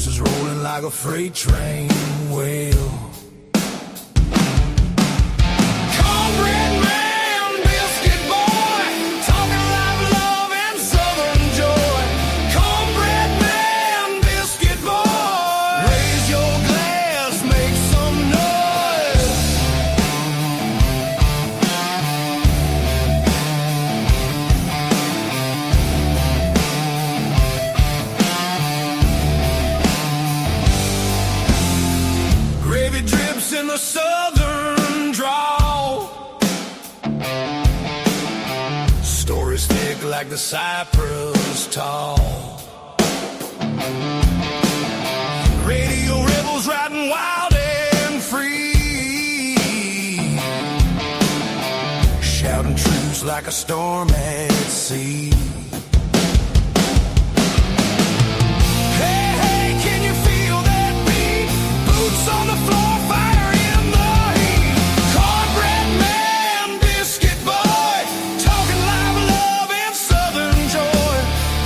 horses rolling like a freight train. Well, cornbread man, biscuit boy, talking like love and southern joy. Cornbread man, biscuit boy, raise your glass, make some noise. Gravy drips in the southern drawl. Stories thick like the cypress tall. Radio rebels riding wild and free, shouting truths like a storm at sea. Hey, hey, can you feel that beat? Boots on the floor, fire in the heat. Cornbread man, biscuit boy, talking live love and southern joy.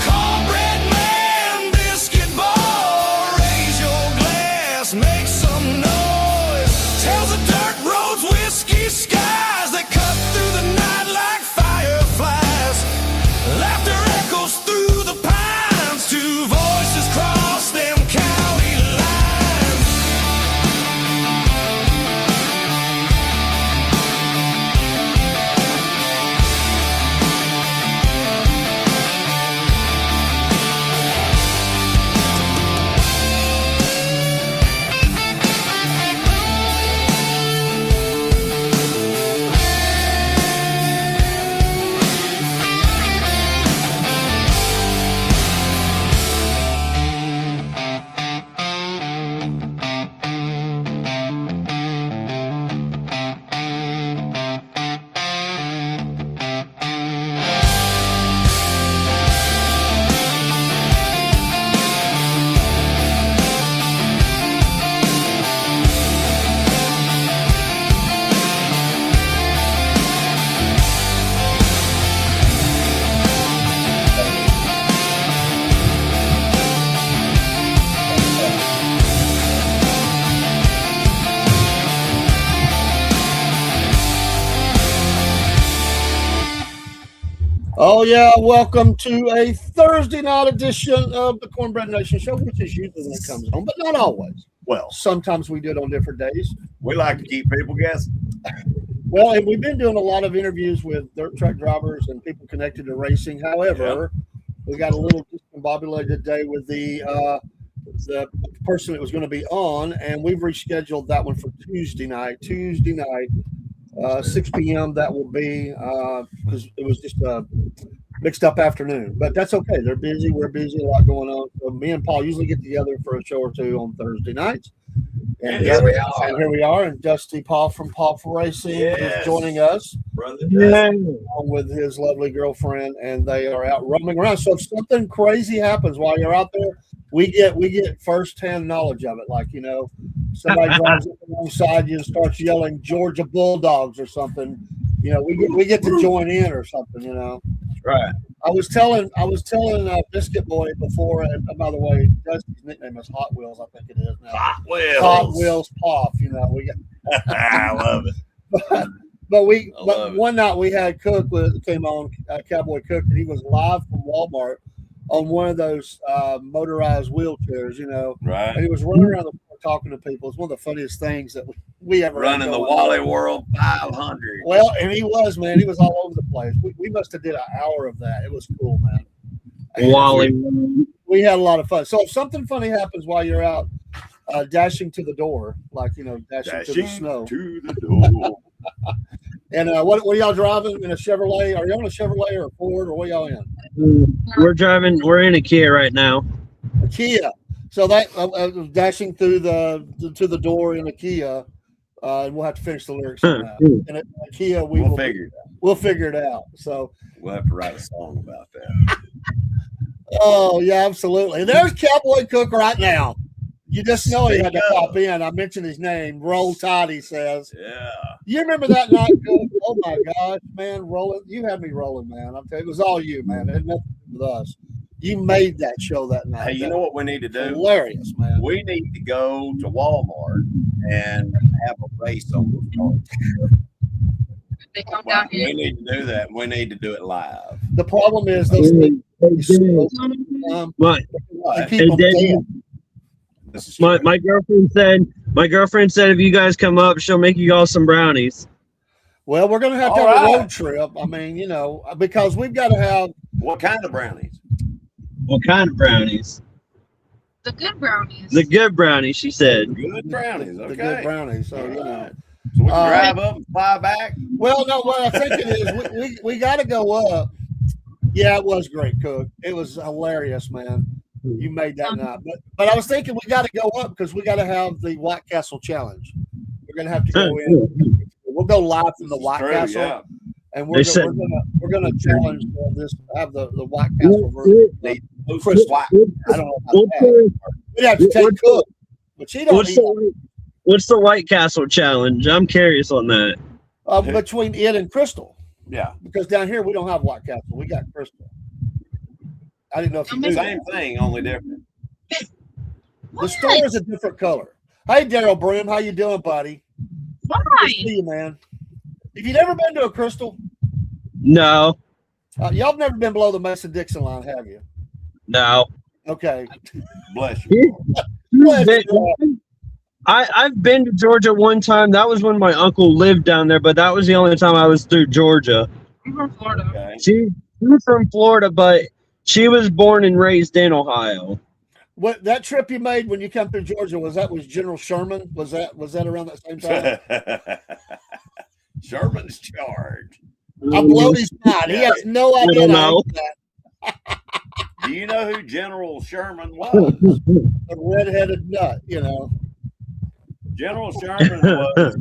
Cornbread man, biscuit boy, raise your glass, make some noise. Tells the dirt roads, whiskey skies that cut through the night like fireflies. Laughter echoes through the pines, two voices cross them county lines. Oh, yeah. Welcome to a Thursday night edition of the Cornbread Nation Show, which is usually when it comes on, but not always. Well, Sometimes we do it on different days. we like to keep people guessing. Well, and we've been doing a lot of interviews with dirt track drivers and people connected to racing. However, we got a little discombobulated today with the person that was going to be on, and we've rescheduled that one for Tuesday night. 6 p.m. That will be because it was just a mixed up afternoon, but that's okay. They're busy. We're busy. A lot going on. So me and Paul usually get together for a show or two on Thursday nights. And here we are. And here we are. And Dusty Paul from Paul for Racing is joining us, Brother. along with his lovely girlfriend, and they are out roaming around. So if something crazy happens while you're out there, we get firsthand knowledge of it. Like, somebody drives up alongside you and starts yelling Georgia Bulldogs or something. We get to join in or something. Right. I was telling Biscuit Boy before, and by the way, Dusty's nickname is Hot Wheels. I think it is now. Hot Wheels. Hot Wheels Poff. We got. I love it. But one night we had Cook came on, Cowboy Cook, and he was live from Walmart on one of those motorized wheelchairs, Right. and he was running around the floor talking to people. It's one of the funniest things that we ever had Running the going Wally on. World 500. Well, and he was, man. He was all over the place. We must have did an hour of that. It was cool, man. And Wally. we had a lot of fun. So if something funny happens while you're out dashing to the door, like, dashing to the snow. To the door. And what are y'all driving in a Chevrolet? Are you on a Chevrolet or a Ford, or what y'all in? We're in a Kia right now. A Kia. So that dashing through to the door in a Kia, and we'll have to finish the lyrics on that. In a Kia, we'll figure it out. So we'll have to write a song about that. Oh yeah, absolutely. There's Cowboy Cook right now. You just know he had to pop in. I mentioned his name. Roll Tide, he says. Yeah. You remember that night, Cook? Oh my gosh, man, rolling. You had me rolling, man. I'm telling you, it was all you, man. It had nothing to do with us. You made that show that night. Hey, you know what we need to do? Hilarious, man. We need to go to Walmart and have a race on those cars. They come down We here. need to do that. We need to do it live. The problem is those things Hey, Dad, my, they keep hey, them Dad, dead. This is true. my girlfriend said if you guys come up, she'll make you all some brownies. Well, we're gonna have to All have a right. road trip. I mean, you know, because we've got to have. What kind of brownies? What kind of brownies? The good brownies. The good brownies, she said. Good brownies. Okay. The good brownies. So, you know. Alright. So we can drive up and fly back. Well, no, what I'm thinking is we got to go up. Yeah, it was great, Cook. It was hilarious, man. You made that night. But I was thinking we got to go up because we got to have the White Castle Challenge. We're going to have to go in. We'll go live from the White True, Castle. yeah. And They said- we're gonna challenge this, have the White Castle version. Those Chris- fly- I don't know about that. We'd have to take Cook, but she don't eat What's the White Castle challenge? I'm curious on that. between it and Crystal. Yeah. Because down here we don't have White Castle. We got Crystal. I didn't know if you knew Same that. thing, only different. The store is a different color. Hey, Daryl Brim, how you doing, buddy? Good to Why? see you, man. Have you never been to a Crystal? No, Y'all have never been below the Mason-Dixon line, have you? no. Okay. Bless you. I've been to Georgia one time. That was when my uncle lived down there, but that was the only time I was through Georgia. I'm from Florida. Okay. She was from Florida, but she was born and raised in Ohio. What that trip you made when you come through Georgia was General Sherman? Was that around that same time? Sherman's charge. I blowed his mind. He has no idea. don't know. That. Do you know who General Sherman was? A redheaded nut, you know. General Sherman was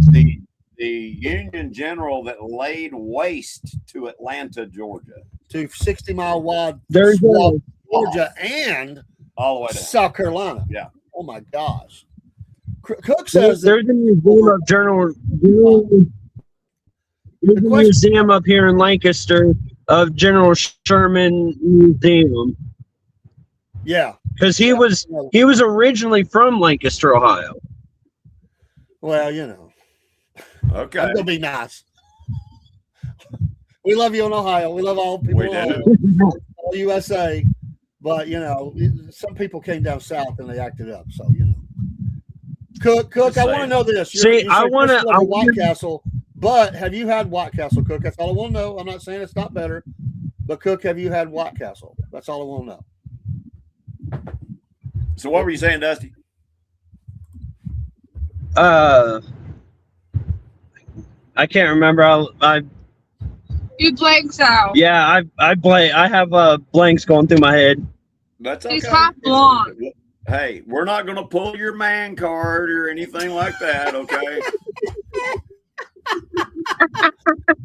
the Union general that laid waste to Atlanta, Georgia, To 60-mile wide There's swath of Georgia and all the way down. South Carolina. Yeah. Oh my gosh. Cook says that There's a museum of There's a museum up here in Lancaster of General Sherman Museum yeah. because he was originally from Lancaster, Ohio. Well, you know. Okay. I'm gonna be nice. We love you in Ohio. We love all people We in Ohio, do. all USA. But you know, some people came down south and they acted up. So you know. Cook, Just I want to saying. know this. See, You I said wanna- Crystal I over White wanna- Castle, but have you had White Castle, Cook? That's all I want to know. I'm not saying it's not better, but Cook, have you had White Castle? That's all I want to know. So what were you saying, Dusty? I can't remember. You blanks out. Yeah, I have blanks going through my head. That's okay. He's half blonde. Hey, we're not going to pull your man card or anything like that, okay?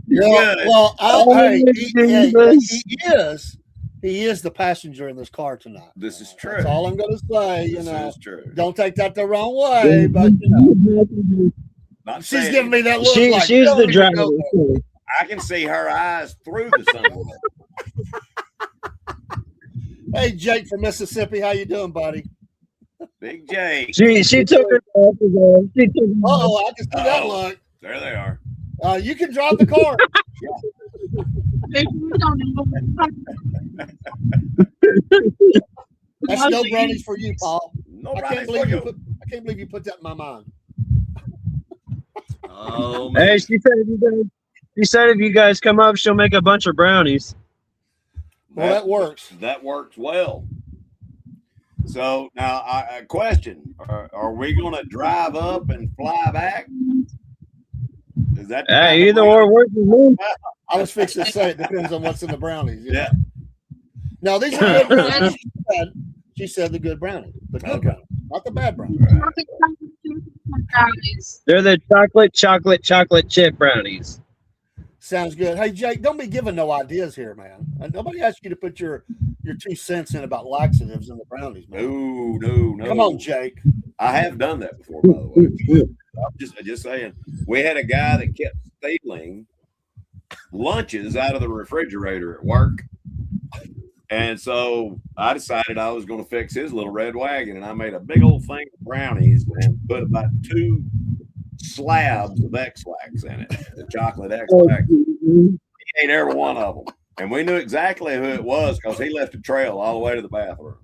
Yeah, Good. well, Oh, hey, Jesus. he is the passenger in this car tonight. This is true. That's all I'm going to say. You This know, is true. don't take that the wrong way, but you know, Not she's saying- giving me that look. She's "Don't the even driver. go there." I can see her eyes through the sunroof. Hey, Jake from Mississippi, how you doing, buddy? Big J. She took it off. She took it off. Oh, I can see that Oh. look. There they are. You can drive the car. That's no brownies for you, Paul. No I can't brownies believe for you. I can't believe you put that in my mind. Oh, man. Hey, she said if you guys come up, she'll make a bunch of brownies. Well, that works. That works well. So now, a question: Are we going to drive up and fly back? Is that the kind Hey, of either way- or works with me. I was fixing to say it depends on what's in the brownies. you know. Yeah. No, these are good brownies. She said the good brownies. The good Okay. brownies, not the bad brownies. Brownies. They're the chocolate chip brownies. Sounds good. Hey, Jake, don't be giving no ideas here, man. Nobody asked you to put your 2 cents in about laxatives in the brownies, man. No. Come on, Jake. I have done that before, by the way. I'm just saying. We had a guy that kept stealing lunches out of the refrigerator at work. And so I decided I was going to fix his little red wagon, and I made a big old thing of brownies and put about 2 slabs of X-Lax in it, the chocolate X-Lax. He ate every one of them. And we knew exactly who it was because he left a trail all the way to the bathroom.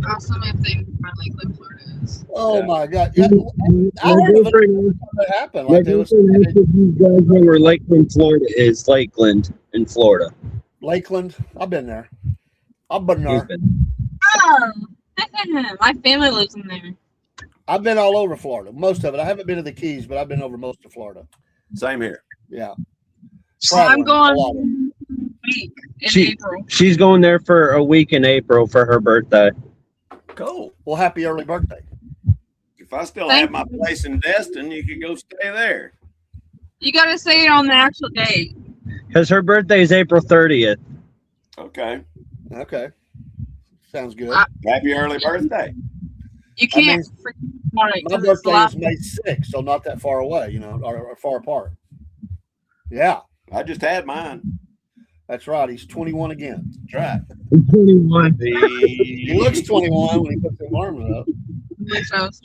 Also, my thing for Lakeland, Florida is. Oh Yeah. my God! Yeah, I heard of it. What happened? My Like it was girlfriend asked if you guys know where Lakeland, Florida is. Lakeland in Florida. Lakeland. I've been there. I've been He's there. been- Oh, my family lives in there. I've been all over Florida. Most of it. I haven't been to the Keys, but I've been over most of Florida. Same here. Yeah. So I'm Traveling a lot. going week in She- April. She's going there for a week in April for her birthday. Cool. Well, happy early birthday. If I still Thank have my you. place in Destin, you could go stay there. You got to say it on the actual date. Because her birthday is April 30th. Okay. Okay. Sounds good. Happy early birthday. You can't mean, forget about it. My 'cause it's birthday last- is May 6th, so not that far away, you know, or far apart. Yeah, I just had mine. that's right. He's 21 again. That's right. 21. He looks 21 when he puts his arms up. Wish I was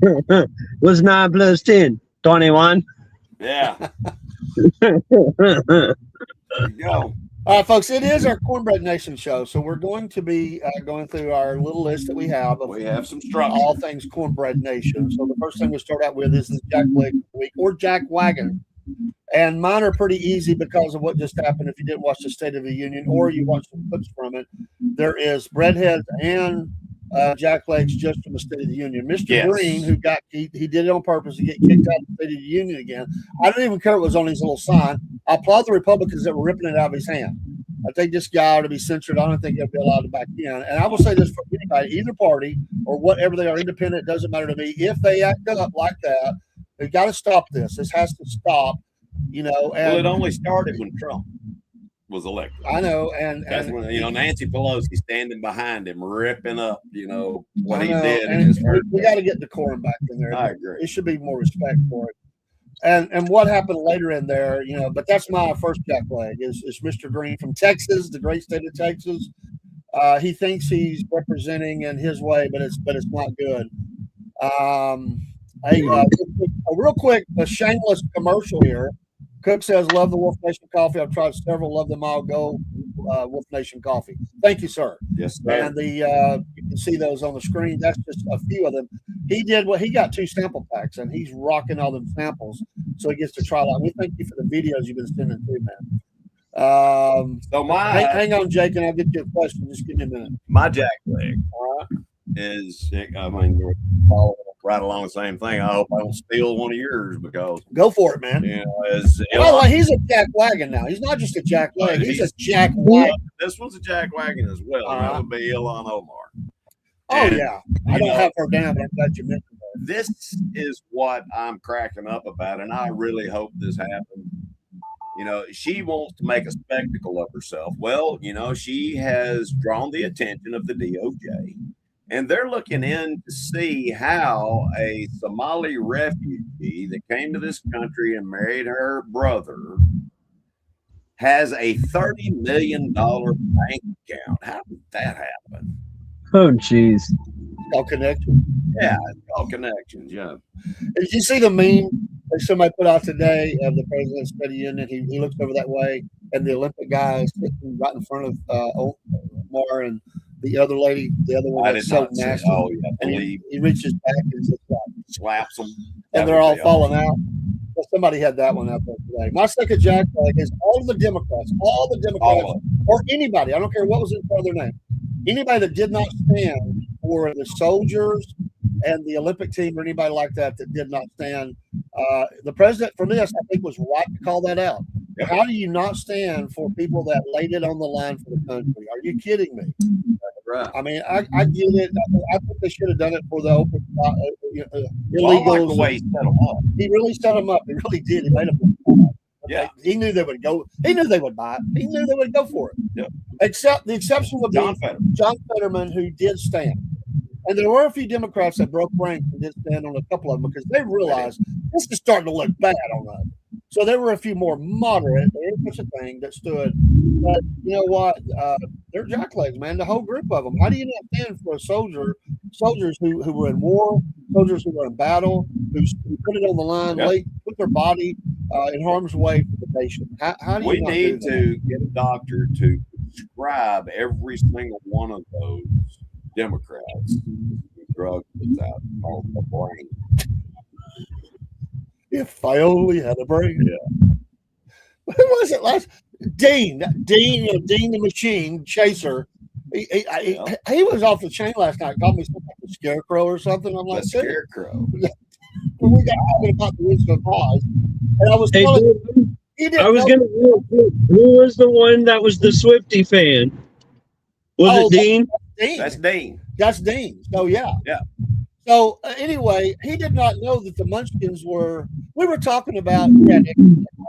21. Was 9 plus 10? 21. Yeah. There you go. All right, folks, it is our Cornbread Nation show, so we're going to be going through our little list that we have of We have some structure. all things Cornbread Nation. So the first thing we start out with is the Jack Leg of the Week or Jack Wagon. And mine are pretty easy because of what just happened. If you didn't watch the State of the Union or you watched some clips from it, there is breadheads and Jack Legs just from the State of the Union. Mr. Yes. Green, who got he did it on purpose to get kicked out of the State of the Union again. I don't even care what was on his little sign. I applaud the Republicans that were ripping it out of his hand. I think this guy ought to be censored. I don't think he'll be allowed to back in. And I will say this for anybody, either party or whatever they are, independent, it doesn't matter to me. If they act up like that, they've got to stop this. This has to stop, you know. And Well, it only started when Trump was elected. I know, and That's when, you know, Nancy Pelosi standing behind him, ripping up, you know, what I he know, did in and his we first. got to get decorum back in there. I agree. It should be more respect for it. And what happened later in there, you know, but that's my first jack leg is Mr. Green from Texas, the great state of Texas. He thinks he's representing in his way, but it's not good. Real quick, a shameless commercial here. Cook says, love the Wolf Nation coffee. I've tried several, love them all. Go Wolf Nation coffee. Thank you, sir. Yes, sir. And you can see those on the screen. That's just a few of them. He got 2 sample packs, and he's rocking all them samples, so he gets to try that. We thank you for the videos you've been sending through, man. So Hang on, Jake, and I'll get you a question. Just give me a minute. my jack leg All right. is, I mean, we're following right along the same thing. I hope I don't steal one of yours because, Go for it, man. you know, as By the way, he's a jack wagon now. He's not just a jack leg. He's a jack wagon. this one's a jack wagon as well. And that would be Ilhan Omar. Oh, And, yeah. I don't know, have her down, but I'm glad you mentioned her. This is what I'm cracking up about, and I really hope this happens. You know, she wants to make a spectacle of herself. Well, you know, she has drawn the attention of the DOJ, and they're looking in to see how a Somali refugee that came to this country and married her brother has a $30 million bank account. How did that happen? Oh, jeez. All connection. Yeah, it's all connections. Yeah. Did you see the meme that somebody put out today of the president's State of the Union? He looks over that way, and the Olympic guy is sitting right in front of Omar and the other lady, the other one I that's did so not see. nasty. Oh, yeah, And believe he reaches back and just slaps them. and they're all falling out. Well, somebody had that one out there today. My second jack leg is all the Democrats, All of or anybody. I don't care what was in front of their name. Anybody that did not stand for the soldiers and the Olympic team or anybody like that did not stand. The president, for me, I think was right to call that out. Yep. How do you not stand for people that laid it on the line for the country? Are you kidding me? Right. I mean, I get it. I think they should have done it for the open Well, I like the illegals. way he set them up. He really set them up. He really did. He made them. Yeah. He knew they would go. He knew they would buy it. He knew they would go for it. Yep. Except the exception would be John Fetterman. John Fetterman, who did stand. And there were a few Democrats that broke ranks and did stand on a couple of them because they realized this is starting to look bad on us. So there were a few more moderate. There is such a thing that stood. But you know what? They're jacklegs, man. The whole group of them. How do you not stand for a soldiers who were in war, soldiers who were in battle, who put it on the line, put their body in harm's way for the nation? How do you We not need do that? to get a doctor to prescribe every single one of those Democrats drug that's out called the brain. If I only had a brain. Yeah. Who was it last? Dean, the machine chaser. He was off the chain last night. Called me something like a scarecrow or something. I'm like, The scarecrow. we got talking about the Wizard of Oz, and I was Hey, telling dude, he didn't. I was know- gonna. Who was the one that was the Swifty fan? Was it Dean? Dean. That's Dean. That's Dean. So yeah. So anyway, he did not know that the Munchkins were. We were talking about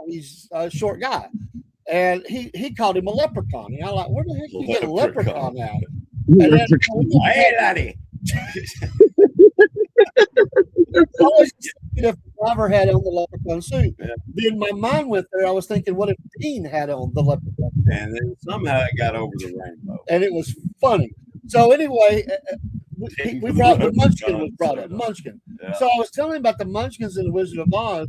he's a short guy, and he called him a leprechaun. And I'm like, where the heck did you get a leprechaun out? And then, Hey, laddie. if the driver had on the leprechaun suit, Yeah. then my mind went there. I was thinking, what if Dean had on the leprechaun? And then somehow it got over the rainbow. And it was funny. So anyway, we brought the Munchkin was brought up. Munchkin. Yeah. So I was telling him about the Munchkins in the Wizard of Oz.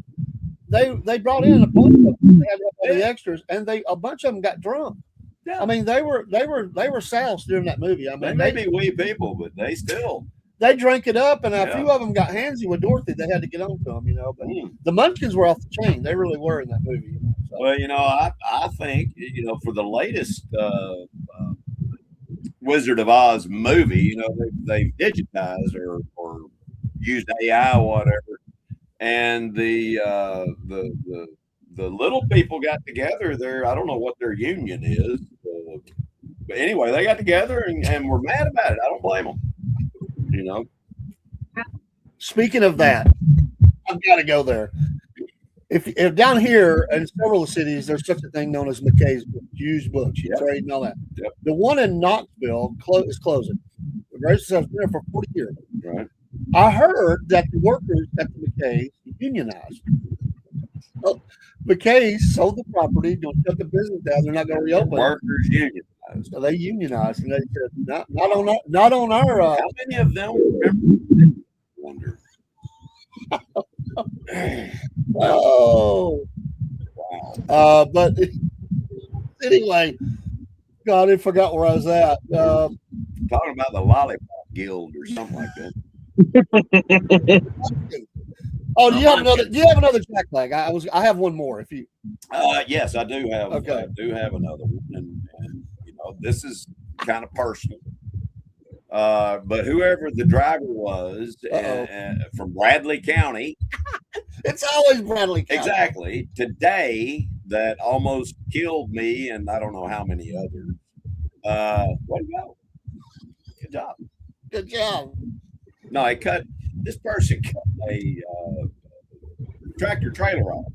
They brought in a bunch of them. They had all the extras, and a bunch of them got drunk. Yeah. I mean, they were soused during that movie. I They mean, may be wee people, but they still. they drank it up, and a Yeah. few of them got handsy with Dorothy. They had to get on to them, you know. But Mm. the Munchkins were off the chain. They really were in that movie. You know, so. Well, I think for the latest Wizard of Oz movie, they've digitized or used AI or whatever, and the little people got together. I don't know what their union is, but anyway, they got together and were mad about it. I don't blame them. Speaking of that, I've got to go there. If down here in several cities, there's such a thing known as McKay's books, used books, you trade and all that. Yep. The one in Knoxville is closing. The Grace has been there for 40 years. Right. I heard that the workers at the McKay's unionized. Well, McKay's sold the property, going to shut the business down. They're not going to reopen. Workers union. So they unionized, and they said, not on our. How many of them remember? Wonder. Oh, Wow. but anyway, God, I forgot where I was at. Talking about the Lollipop Guild or something like that. Oh, do you have another? Do you have another jackleg? I have one more. If you, Yes, I do have. Okay. I do have another one, and this is kind of personal. But whoever the driver was from Bradley County, it's always Bradley County. exactly today, that almost killed me, and I don't know how many others. Way to go! Good job. Good job. No, this person cut a tractor trailer off,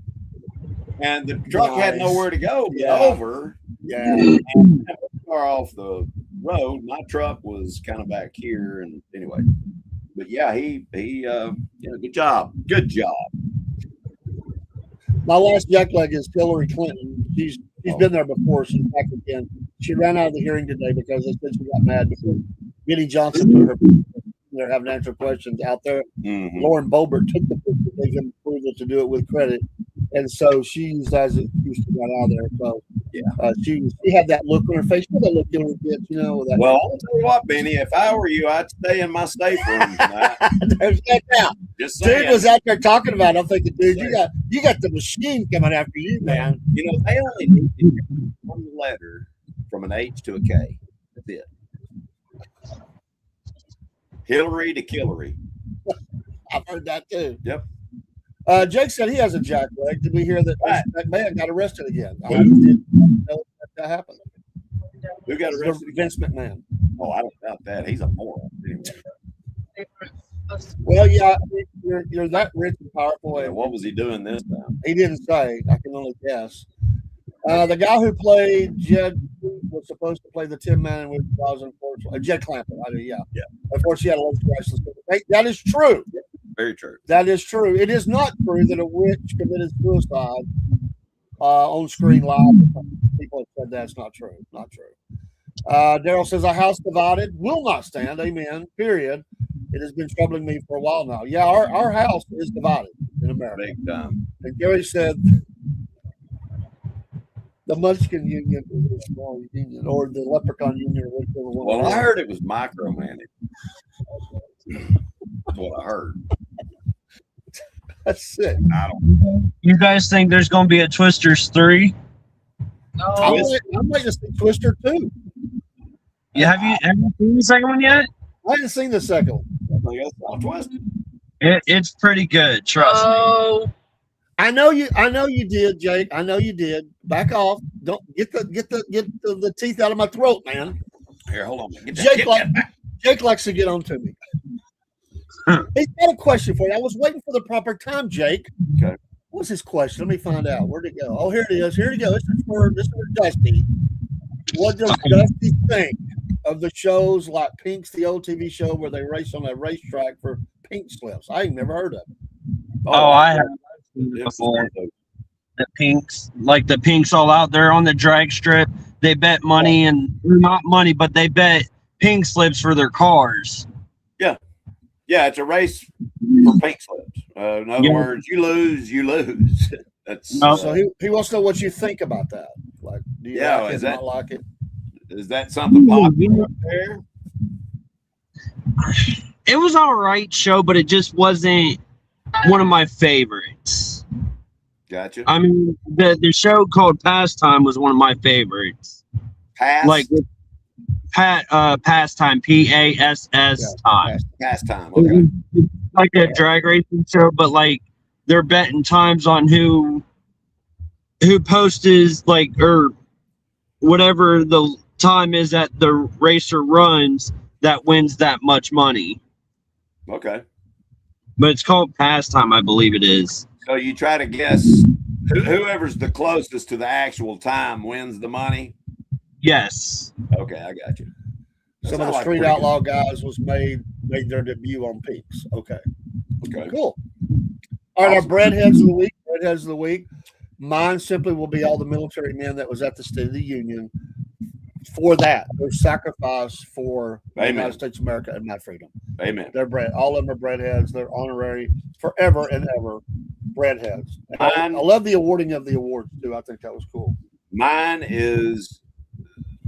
and the truck had Nice. nowhere to go but Yeah. over. Yeah. And far off the road. My truck was kind of back here, and anyway, but yeah, he good job. My last jackleg is Hillary Clinton. She's been there before. She's back again. She ran out of the hearing today because they said she got mad because Benny Johnson put her. They're having to answer questions out there. Mhm. Lauren Boebert took the picture, gave him approval to do it with credit, and so she used as an excuse to get out of there. So she had that look on her face. You know that look Hillary gets, that. Well, I'll tell you what, Benny. If I were you, I'd stay in my safe room tonight. There's that now. Just saying. Dude was out there talking about it. I'm thinking, dude, you got the machine coming after you, man. They only need to get one letter from an H to a K. That's it. Hillary to Killery. I've heard that too. Yep. Jake said he has a jackleg. Did we hear that Right. that man got arrested again? I didn't know that happened. Who got arrested? Vince McMahon. Oh, I don't doubt that. He's a moron. Anyway. Well, yeah, you're that rich and powerful. Yeah, And what was he doing this time? he didn't say. I can only guess. The guy who played Jed was supposed to play the Tin Man with Oz, unfortunately. Jed Clampett. Yeah. Of course, he had a license license. That is true. Very true. That is true. It is not true that a witch committed suicide on screen live. People have said that's not true. Not true. Daryl says a house divided will not stand. Amen. Period. It has been troubling me for a while now. Yeah, our house is divided in America. Big time. And Gary said the Munchkin Union is a small union, or the Leprechaun Union, or whichever one. Well, I heard it was micromanaged. That's what I heard. That's it. I don't. You guys think there's going to be a Twisters 3? I'm waiting to see Twister 2. Yeah, have you seen the second one yet? I haven't seen the second one. I guess I'll twist it. It's pretty good. Trust me. I know you did, Jake. I know you did. Back off. Don't get the teeth out of my throat, man. Here, hold on. Get that Jake likes to get on to me. He's got a question for you. I was waiting for the proper time, Jake. Okay. What's his question? Let me find out. Where'd it go? Oh, here it is. Here we go. This is for Dusty. What does Dusty think of the shows like Pink's, the old TV show where they race on a racetrack for pink slips? I ain't never heard of it. I have seen it before. The Pinks all out there on the drag strip. They bet money not money, but they bet pink slips for their cars. Yeah, it's a race for pink slips. In other words, you lose. That's so he wants to know what you think about that. Like, do you like it, not like it? Is that something popular up there? It was all right show, but it just wasn't one of my favorites. Gotcha. I mean, the show called Pastime was one of my favorites. Pastime, PASS time. Pastime. Okay. Like a drag racing show, but like they're betting times on who posts or whatever the time is that the racer runs that wins that much money. Okay. But it's called Pastime, I believe it is. So you try to guess whoever's the closest to the actual time wins the money. Yes. Okay, I got you. Some of the Street Outlaw guys made their debut on Pinks. Okay. Cool. All right, our breadheads of the week. Mine simply will be all the military men that was at the State of the Union for that. Their sacrifice for the United States of America and my freedom. Amen. They're all of them are breadheads. They're honorary forever and ever breadheads. I love the awarding of the awards too. I think that was cool. Mine is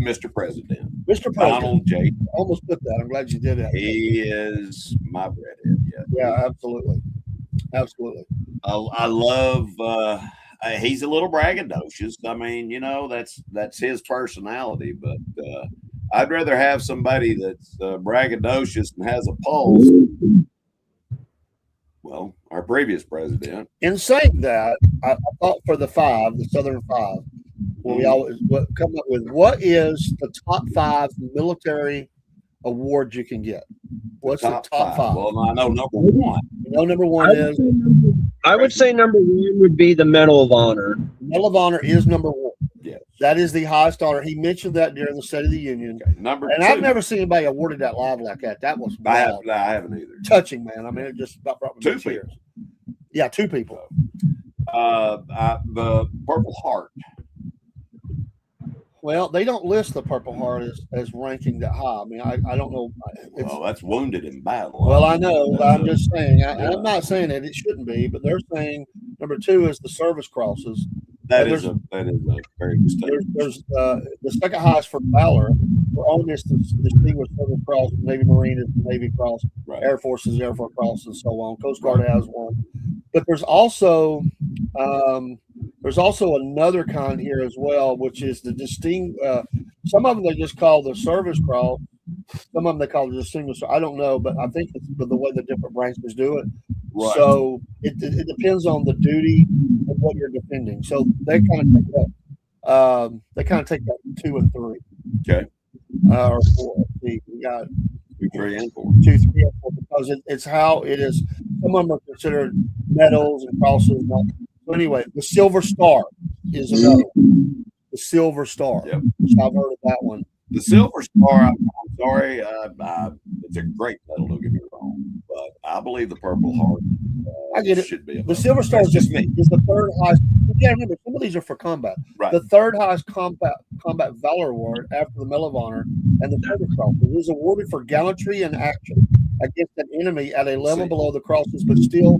Mr. President. Mr. President. Donald J. I almost put that. I'm glad you did that. He is my breadhead. Yeah, absolutely. Absolutely. I love he's a little braggadocious. I mean, that's his personality, but I'd rather have somebody that's braggadocious and has a pulse. Well, our previous president. In saying that, I thought for the Southern Five, we always come up with what is the top 5 military awards you can get. What's the top 5? Well, I know number 1. Number 1 is. I would say number 1 would be the Medal of Honor. Medal of Honor is number 1. Yes. That is the highest honor. He mentioned that during the State of the Union. Okay. Number 2. I've never seen anybody awarded that live like that. That was wild. I haven't either. Touching, man. I mean, it just about brought me 2 tears. Yeah, 2 people. The Purple Heart. Well, they don't list the Purple Heart as ranking that high. I mean, I don't know. Well, that's wounded in battle. Well, I know. I'm just saying. I'm not saying that it shouldn't be, but they're saying number 2 is the service crosses. That is a very good statement. There's the second highest for valor. For only distinguished service cross, Navy Marine is the Navy Cross, right. Air Force is Air Force Cross, and so on. Coast Guard has one, but there's also another kind here as well, which is the distinct. Some of them they just call the service cross. Some of them they call the distinguished. I don't know, but I think it's the way the different branches do it. Right. So it depends on the duty of what you're defending. So they kind of take that. They kind of take that 2 and 3. Okay. Or 4. We got 2, 3, and 4. 2, 3, and 4 because it's how it is. Some of them are considered medals and crosses. So anyway, the Silver Star is another one. The Silver Star. Yep. So I've heard of that one. The Silver Star, I'm sorry, it's a great medal, don't get me wrong, but I believe the Purple Heart I get it. should be. The Silver Star is the third highest. Yeah, remember, some of these are for combat. Right. The third highest combat valor award after the Medal of Honor and the Feather Cross is awarded for gallantry and action against an enemy at a level below the crosses, but still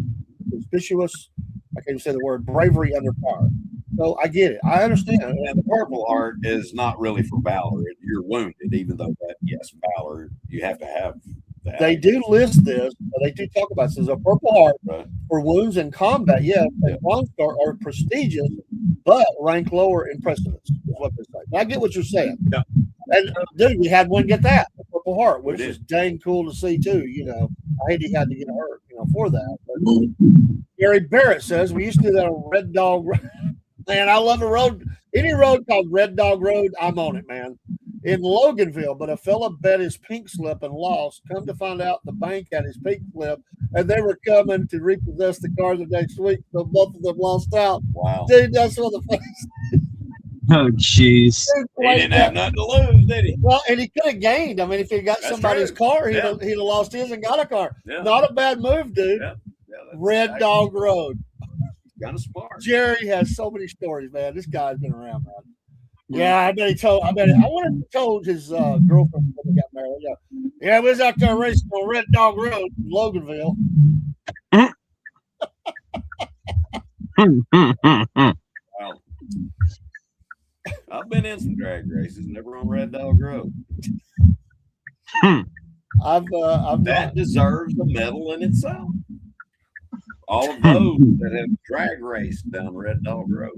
conspicuous. I can't even say the word bravery under fire. So I get it. I understand. And the Purple Heart is not really for valor. You're wounded, even though that, yes, valor, you have to have that. They do list this. They do talk about this. A Purple Heart Right. for wounds in combat, yeah, and Bronze Star are prestigious, but rank lower in precedence, is what they say. And I get what you're saying. Yeah. And dude, we had one get that, a Purple Heart, which We is did. dang cool to see too. I hate he had to get hurt, for that. But Gary Barrett says we used to do that on Red Dog Road. Man, I love a road. Any road called Red Dog Road, I'm on it, man. In Loganville, but a fella bet his pink slip and lost. Come to find out, the bank had his pink slip, and they were coming to repossess the car the next week. So both of them lost out. Wow. Dude, that's one of the funniest. Oh, jeez. He didn't have nothing to lose, did he? Well, and he could have gained. I mean, if he got That's somebody's true. car, he'd Yeah. have lost his and got a car. Yeah. Not a bad move, dude. Yeah. Yeah, that's Red actually Dog Road. kind of smart. Jerry has so many stories, man. This guy's been around, man. Yeah, I wonder if he told his girlfriend when they got married. Yeah, we was out there racing on Red Dog Road in Loganville. Well, I've been in some drag races, never on Red Dog Road. I've That deserves a medal in itself. All of those that have drag raced down Red Dog Road.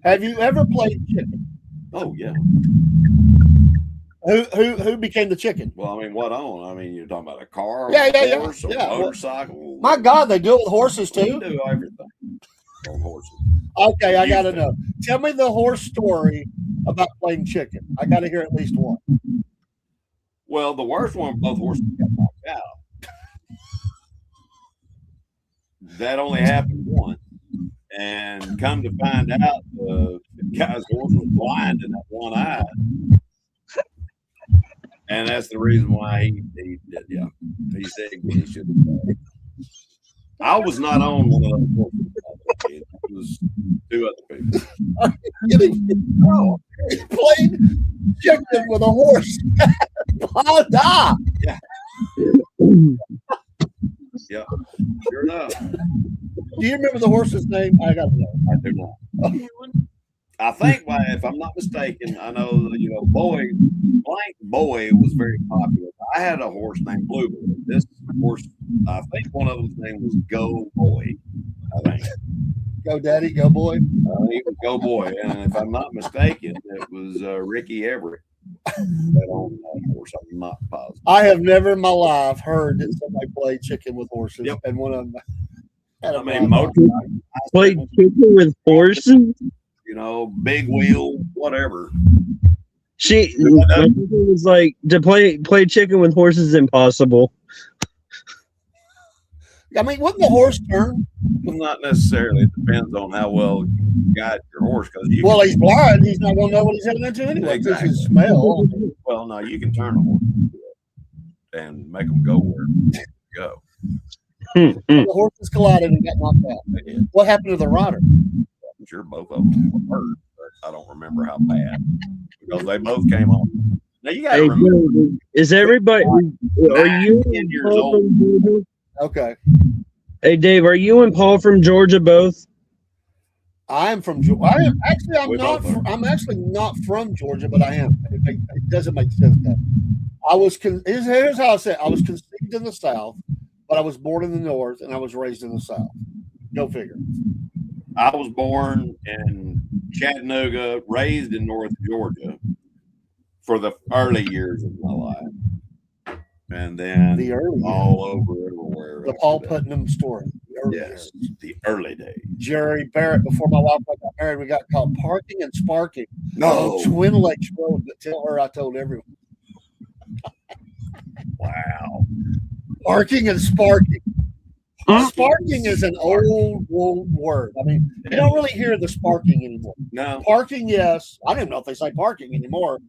Have you ever played chicken? Oh yeah. Who became the chicken? Well, I mean, what on? I mean, you're talking about a car, Yeah, a yeah, horse, yeah. a motorcycle. My God, they do it with horses We too. do everything on horses. Okay, I gotta know. Tell me the horse story about playing chicken. I gotta hear at least one. Well, the worst one, both horses got knocked out. That only happened once. And come to find out, the guy's horse was blind in that one eye. And that's the reason why he did, yeah. He said he should have died. I was not on one of those horses. It was two other people. Oh, he played chicken with a horse. Ah, Yeah, sure enough. do you remember the horse's name? I gotta know. I do not. I think, if I'm not mistaken, I know Blank Boy was very popular. I had a horse named Blueberry. This horse, I think one of them's name was Go Boy. I think. Go Daddy, go boy. He was Go Boy, and if I'm not mistaken, it was Ricky Everett that owned that horse. I'm not positive. I have never in my life heard that somebody played chicken with horses, Yep. and one of them. Had a I mean, blind motorcycle, Played chicken with horses? big wheel, whatever. I think it was like to play chicken with horses is impossible. I mean, wouldn't the horse turn? Well, not necessarily. It depends on how well you guide your horse. Because Well, he's blind. He's not going to know what he's heading into anyway. Exactly. Just his smell. well, no, you can turn a horse and make them go where they go. The horses collided and got knocked out. They did. What happened to the rider? I'm sure both of them were hurt, but I don't remember how bad because they both came on. Now you got to Hey, remember, Joe, is everybody? Are you 10 and years Paul old. from Georgia? Okay. Hey, Dave, are you and Paul from Georgia both? I am from Georgia. I'm We not. both are. I'm actually not from Georgia, but I am. It doesn't make sense. That I was. Here's how I say it. I was conceived in the South, but I was born in the North, and I was raised in the South. Go figure. I was born in Chattanooga, raised in North Georgia for the early years of my life, and then The early years. all over everywhere. The Paul Putnam story. The early Yes, years. the early days. Jerry Barrett. Before my wife and I got married, we got called parking and sparking. No, Twin Lakes Road. But tell her I told everyone. wow. Parking and sparking. Huh? Sparking is an old word. I mean, you don't really hear the sparking anymore. No, Parking, yes. I don't even know if they say parking anymore.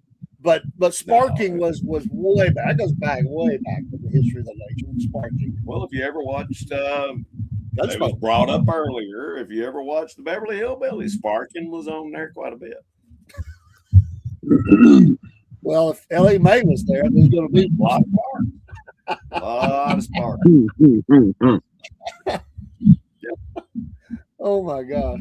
But sparking was way back. That goes back way back in the history of the nation. Sparking. well, if you ever watched It was brought up earlier. If you ever watched the Beverly Hillbillies, Sparkin was on there quite a bit. Well, if Ellie Mae was there, there's going to be A lot of Spark. A lot of Spark. Oh my gosh.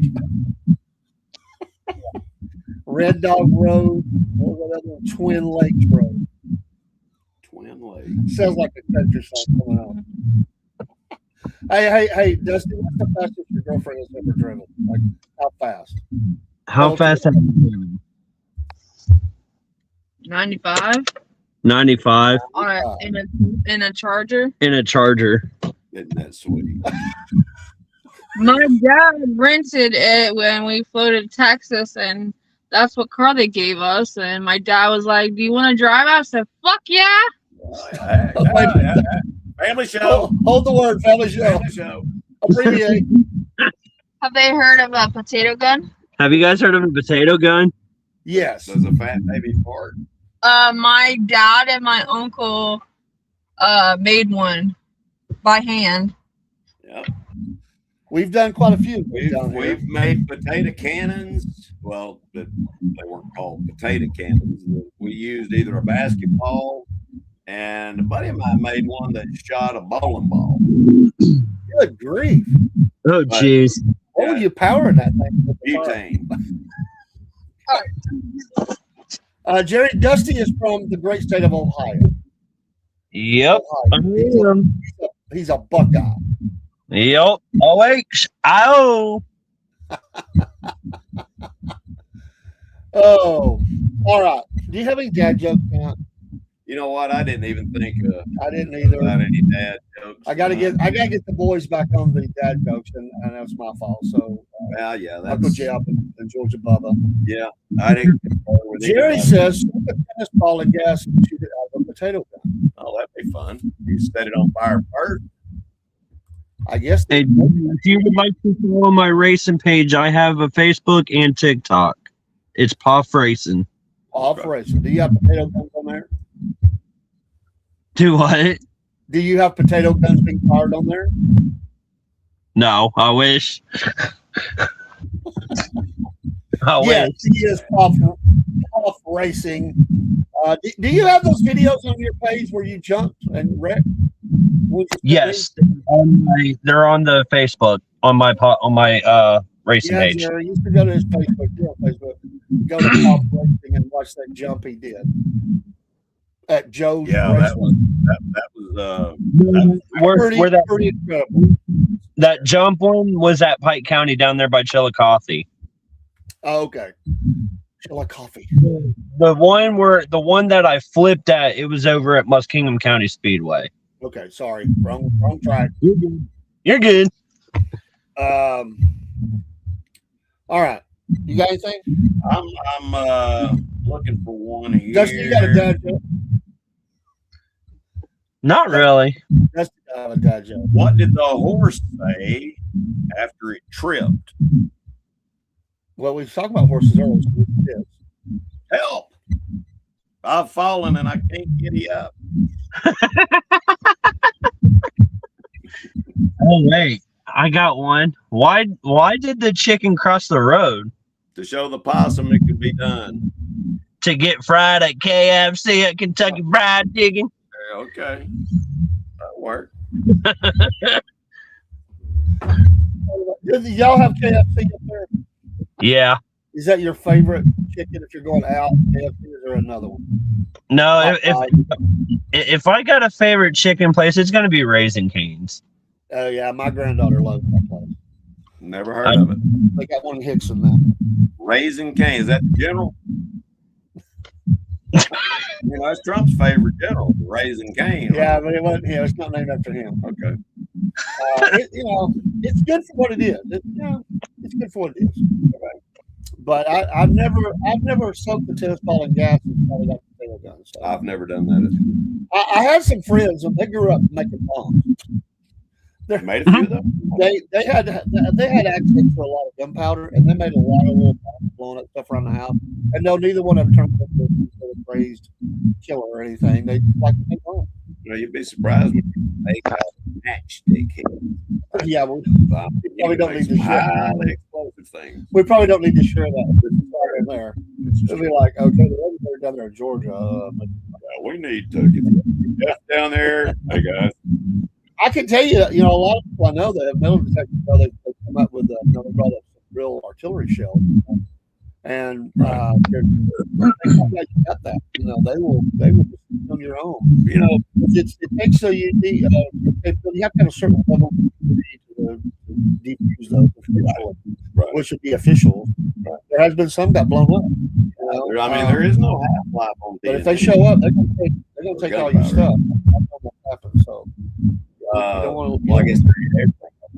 Red Dog Road, what was that other one? Twin Lakes Road. Twin Lakes. Sounds like a country song coming on. Hey, Dusty, what's the fastest your girlfriend has ever driven? Like, how fast? How fast have you driven? 95 95 on in a Charger. in a Charger. Isn't that sweet? My dad rented it when we flew to Texas, and that's what car they gave us. And my dad was like, "Do you want to drive?" I said, "Fuck yeah!" Family show. Hold the word, family show. Family show. Abbreviate. Have they heard of a potato gun? Have you guys heard of a potato gun? Yes. There's a fat baby fart. My dad and my uncle made one by hand. Yep. We've done quite a few. We've made potato cannons. Well, they weren't called potato cannons. We used either a basketball, and a buddy of mine made one that shot a bowling ball. Good grief. Oh, jeez. What would you power that thing with? Butane. Jerry, Dusty is from the great state of Ohio. Yep. Ohio. He's a Buckeye. Yep. OHIO. Oh, all right. Do you have any dad jokes, Matt? You know what? I didn't even think I didn't either. about any dad jokes. I gotta get the boys back on the dad jokes, and that's my fault. So, Well, yeah, Uncle that's Jeb and Georgia Bubba. yeah. I didn't. Jerry says, "Shoot a tennis ball and gas and shoot it out of a potato gun." "Oh, that'd be fun. You set it on fire first." I guess. Hey, if you would like to follow my racing page, I have a Facebook and TikTok. It's Puff Racing. Operation. Do you have potato guns on there? Do what? Do you have potato guns being fired on there? No, I wish. I Yes, wish. he is Puff Racing. Do you have those videos on your page where you jumped and wrecked? Yes, they're on the Facebook on my racing Yeah, page. Jerry used to go to his Facebook. Yeah, Facebook. Go to Puff Racing and watch that jump he did at Joe's. Yeah, that Racing. was Where that pretty incredible. that jump one was at Pike County down there by Chillicothe. Oh, okay. Chilla coffee. The one that I flipped at, it was over at Muskingum County Speedway. Okay, sorry, wrong track. You're good. All right. You got anything? I'm looking for one here. Dusty, you got a dad joke? Not really. Dusty got a dad joke. What did the horse say after it tripped? Well, we was talking about horses earlier. So it is. Help! I've fallen and I can't get you up. Oh wait, I got one. Why did the chicken cross the road? To show the possum it could be done. To get fried at KFC at Kentucky Fried Chicken. Okay. That'll work. Do y'all have KFC up there? Yeah. Is that your favorite chicken if you're going out? KFC, is there another one? No, if I got a favorite chicken place, it's gonna be Raising Cane's. Oh yeah, my granddaughter loves that place. Never heard of it. They got one in Hickson now. Raising Cane. Is that the general? That's Trump's favorite general, Raising Cane. Yeah, but it wasn't him. It's not named after him. Okay. It's good for what it is. It's good for what it is. Okay. But I've never soaked the tennis ball in gas and probably got potato guns. So. I've never done that. I had some friends and they grew up making bombs. Made a few of them. They had access to a lot of gunpowder, and they made a lot of little bombs blowing up stuff around the house. And no, neither one of them turned into a crazed killer or anything. They like to make bombs. You'd be surprised when you make a matchstick hit. Yeah, We don't need to share. highly explosive things. we probably don't need to share that. This is right in there. It'll be like, okay, the other down there in Georgia. We need to get Jeff down there. Hey guys, I can tell you, a lot of people I know that have metal detectors, they come up with, they brought up some real artillery shells, and they got that. They will just on your own. It takes a unique. You have to have a certain level to defuse those, which would be official. There has been some got blown up. There is no half life on. But if they show up, they're gonna take all your stuff. That's not what happens. So. I guess everything has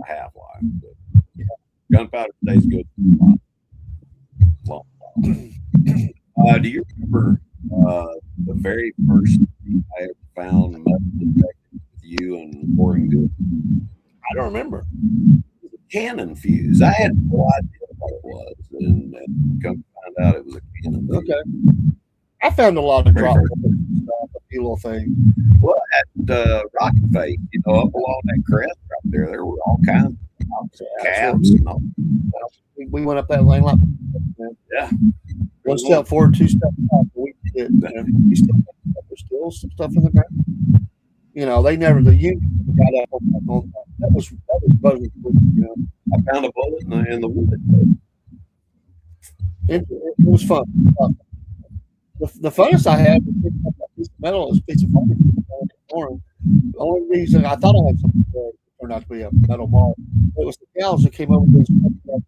a half life. Gunpowder stays good. Long. Do you remember the very first thing I ever found metal detected with you and pouring good? I don't remember. It was a cannon fuse. I had no idea what it was, and come to find out it was a cannon fuse. Okay. I found a lot of drop stuff, a few little things. Well, at Rocket Face, up along that crest right there were all kinds of caps and all. We went up that lane like Yeah. one step forward, two steps back. We did. There's still some stuff in the ground. They never the union got up on that. That was buzzing. I found a bullet in the wood. It was fun. The funnest I had was picking up a piece of metal as a piece of foam. The only reason I thought I had something that turned out to be a metal bar, it was the cows that came over this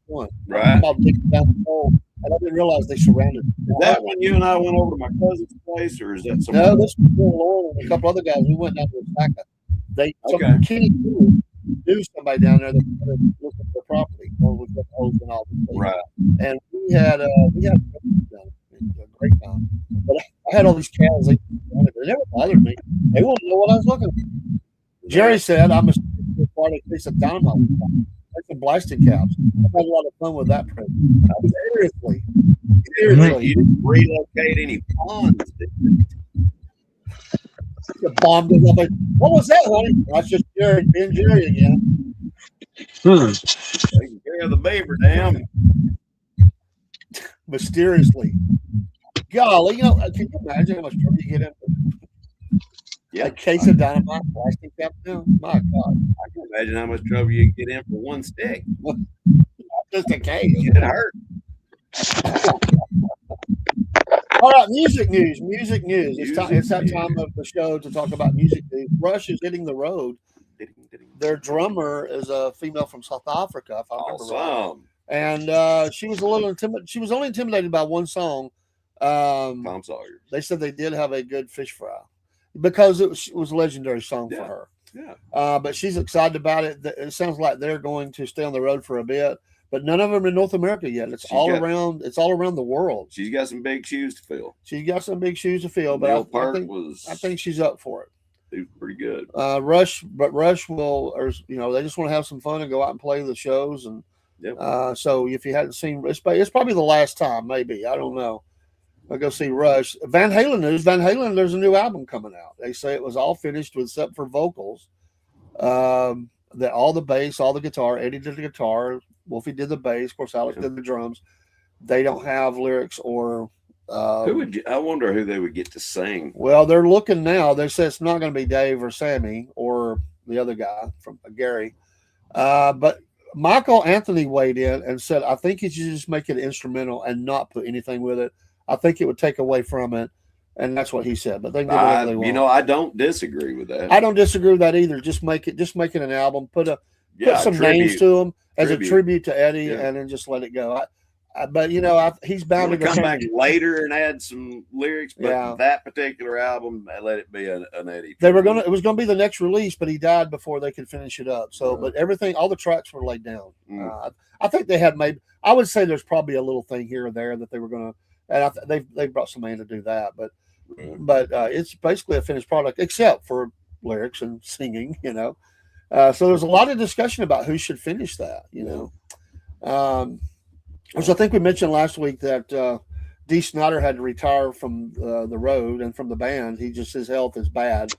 one. Right. I'm about digging down the hole, and I didn't realize they surrounded me. Is that when you and I went over to my cousin's place, or is that some? No, this was Lauren and a couple other guys. We went down to Osaka. Kenny knew somebody down there that was looking for property, or was the holes and all this. Right. And we had a great time. But I had all these cows. They never bothered me. They wouldn't know what I was looking for. Jerry said I'm a piece of dynamite. That's some blasting cows. I had a lot of fun with that print. Seriously. You didn't relocate any ponds, did you? The bomb goes up. What was that, honey? That's just Jerry being Jerry again. Taking care of the beaver dam. Mysteriously. Golly, can you imagine how much trouble you get in? Yeah. A case of dynamite, plastic cap now? My God. I can imagine how much trouble you get in for one stick. Just a case. It hurt. All right, music news. It's that time of the show to talk about music news. Rush is hitting the road. Their drummer is a female from South Africa, if I remember right. And she was a little intimidated. She was only intimidated by one song. Tom Sawyer. They said they did have a good fish fry because it was a legendary song for her. Yeah. But she's excited about it. It sounds like they're going to stay on the road for a bit. But none of them in North America yet. It's all around the world. She's got some big shoes to fill. But I think she's up for it. She's pretty good. Rush will, they just want to have some fun and go out and play the shows. And so if you hadn't seen, it's probably the last time. Maybe, I don't know. I'll go see Rush. Van Halen news. Van Halen, there's a new album coming out. They say it was all finished except for vocals. That all the bass, all the guitar. Eddie did the guitar. Wolfie did the bass. Of course, Alex did the drums. They don't have lyrics or. I wonder who they would get to sing. Well, they're looking now. They say it's not going to be Dave or Sammy or the other guy from Gary. But Michael Anthony weighed in and said, I think you should just make it instrumental and not put anything with it. I think it would take away from it. And that's what he said. But they can do whatever they want. I don't disagree with that. I don't disagree with that either. Just make it an album. Put some names to them as a tribute to Eddie, and then just let it go. But he's bound to come back later and add some lyrics. But that particular album, let it be an Eddie. It was gonna be the next release, but he died before they could finish it up. So, but all the tracks were laid down. I think they had I would say there's probably a little thing here or there that they were gonna, and they brought some man to do that. But it's basically a finished product, except for lyrics and singing. So there's a lot of discussion about who should finish that. Which I think we mentioned last week that Dee Snider had to retire from the road and from the band. His health is bad,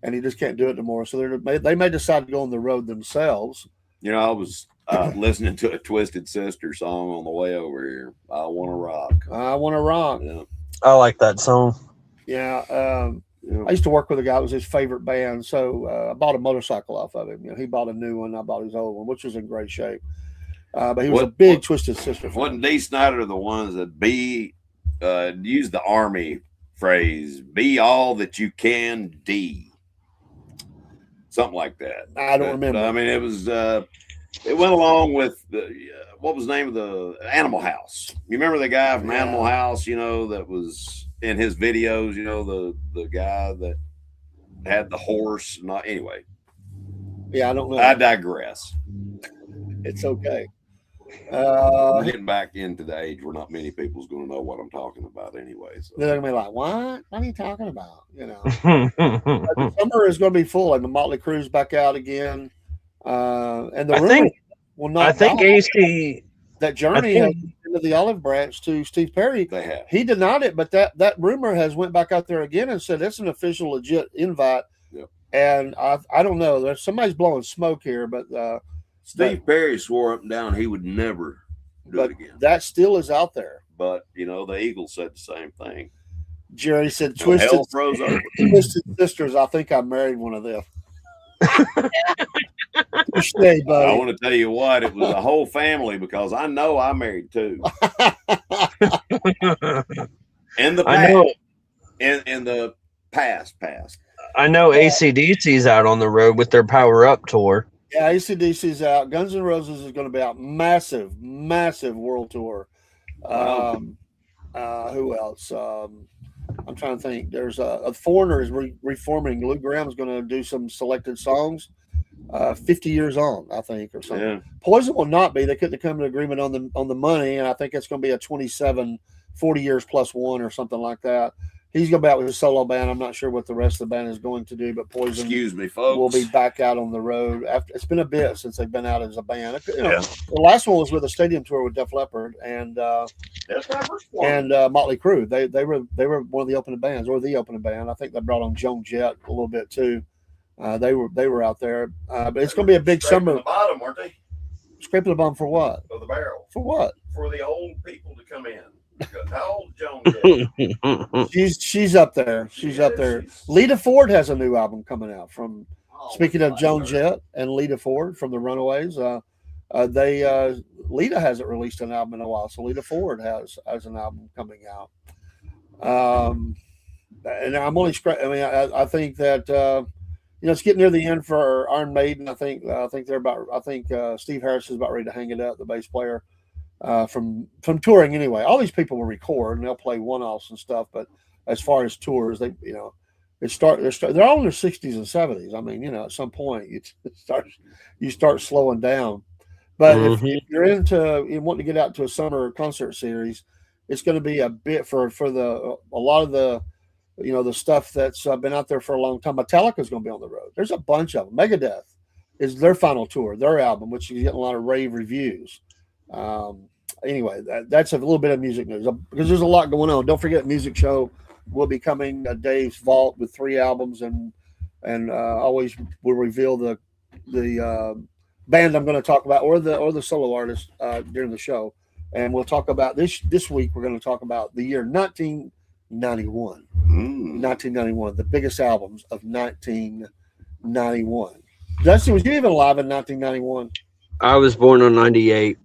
and he just can't do it anymore. So they may decide to go on the road themselves. You know, I was listening to a Twisted Sister song on the way over here. I want to rock. I want to rock. Yeah. I like that song. Yeah. Yeah. I used to work with a guy. It was his favorite band. So I bought a motorcycle off of him. You know, he bought a new one. I bought his old one, which was in great shape. But he was a big Twisted Sister fan. Wasn't D. Snyder the ones that use the Army phrase, be all that you can D? Something like that. I don't remember. I mean, it was, it went along with what was the name of the Animal House? You remember the guy from Animal House, you know, that was in his videos, you know, the guy that had the horse. Not anyway. Yeah, I don't know. I digress. It's okay. We're getting back into the age where not many people's going to know what I'm talking about anyway. So. They're going to be like, what? What are you talking about? You know, the summer is going to be full, and the Motley Crue's back out again. And the rumor will not. I think AC that journey has into the olive branch to Steve Perry. They have. He denied it, but that rumor has went back out there again and said it's an official, legit invite. Yep. And I don't know. There's somebody's blowing smoke here, but Steve Perry swore up and down he would never do it again. That still is out there. But you know, the Eagles said the same thing. Jerry said, "Twisted hell froze over. Twisted Sisters. I think I married one of them." Stay, buddy. I want to tell you what, it was a whole family because I know I married two. In the past, in the past. I know AC/DC's out on the road with their Power Up tour. Yeah, AC/DC's out. Guns N' Roses is going to be out. Massive world tour. Who else? I'm trying to think. There's a Foreigner is reforming. Lou Graham's going to do some selected songs. 50 years on, I think, or something. Yeah. Poison will not be. They couldn't come to an agreement on the money, and I think it's going to be a 27, 40 years plus one or something like that. He's going to be out with his solo band. I'm not sure what the rest of the band is going to do, but Poison, excuse me, folks, will be back out on the road. It's been a bit since they've been out as a band. You know, the last one was with a stadium tour with Def Leppard and Motley Crue. They were one of the opening bands, or the opening band. I think they brought on Joan Jett a little bit too. They were out there, but it's going to be a big summer. The bottom, weren't they? Scraping the bottom for what? Of the barrel. For what? For the old people to come in. How old Joan Jett? She's up there. She's up there. Lita Ford has a new album coming out. Speaking of Joan Jett and Lita Ford from the Runaways, Lita hasn't released an album in a while, so Lita Ford has an album coming out. And I'm only. I think that. It's getting near the end for Iron Maiden. I think they're about. I think Steve Harris is about ready to hang it up. The bass player, from touring anyway. All these people will record and they'll play one-offs and stuff. But as far as tours, they're all in their 60s and 70s. I mean, at some point you start slowing down. But if you're you want to get out to a summer concert series, it's going to be a bit for a lot of the. The stuff that's been out there for a long time. Metallica's going to be on the road. There's a bunch of them. Megadeth is their final tour, their album, which is getting a lot of rave reviews. Anyway, that's a little bit of music news because there's a lot going on. Don't forget, Music Show will be coming. Dave's Vault with 3 albums, and always will reveal the band I'm going to talk about or the solo artist during the show. And we'll talk about this week. We're going to talk about the year 1991. 1991, the biggest albums of 1991. Dustin, was you even alive in 1991? I was born on 98.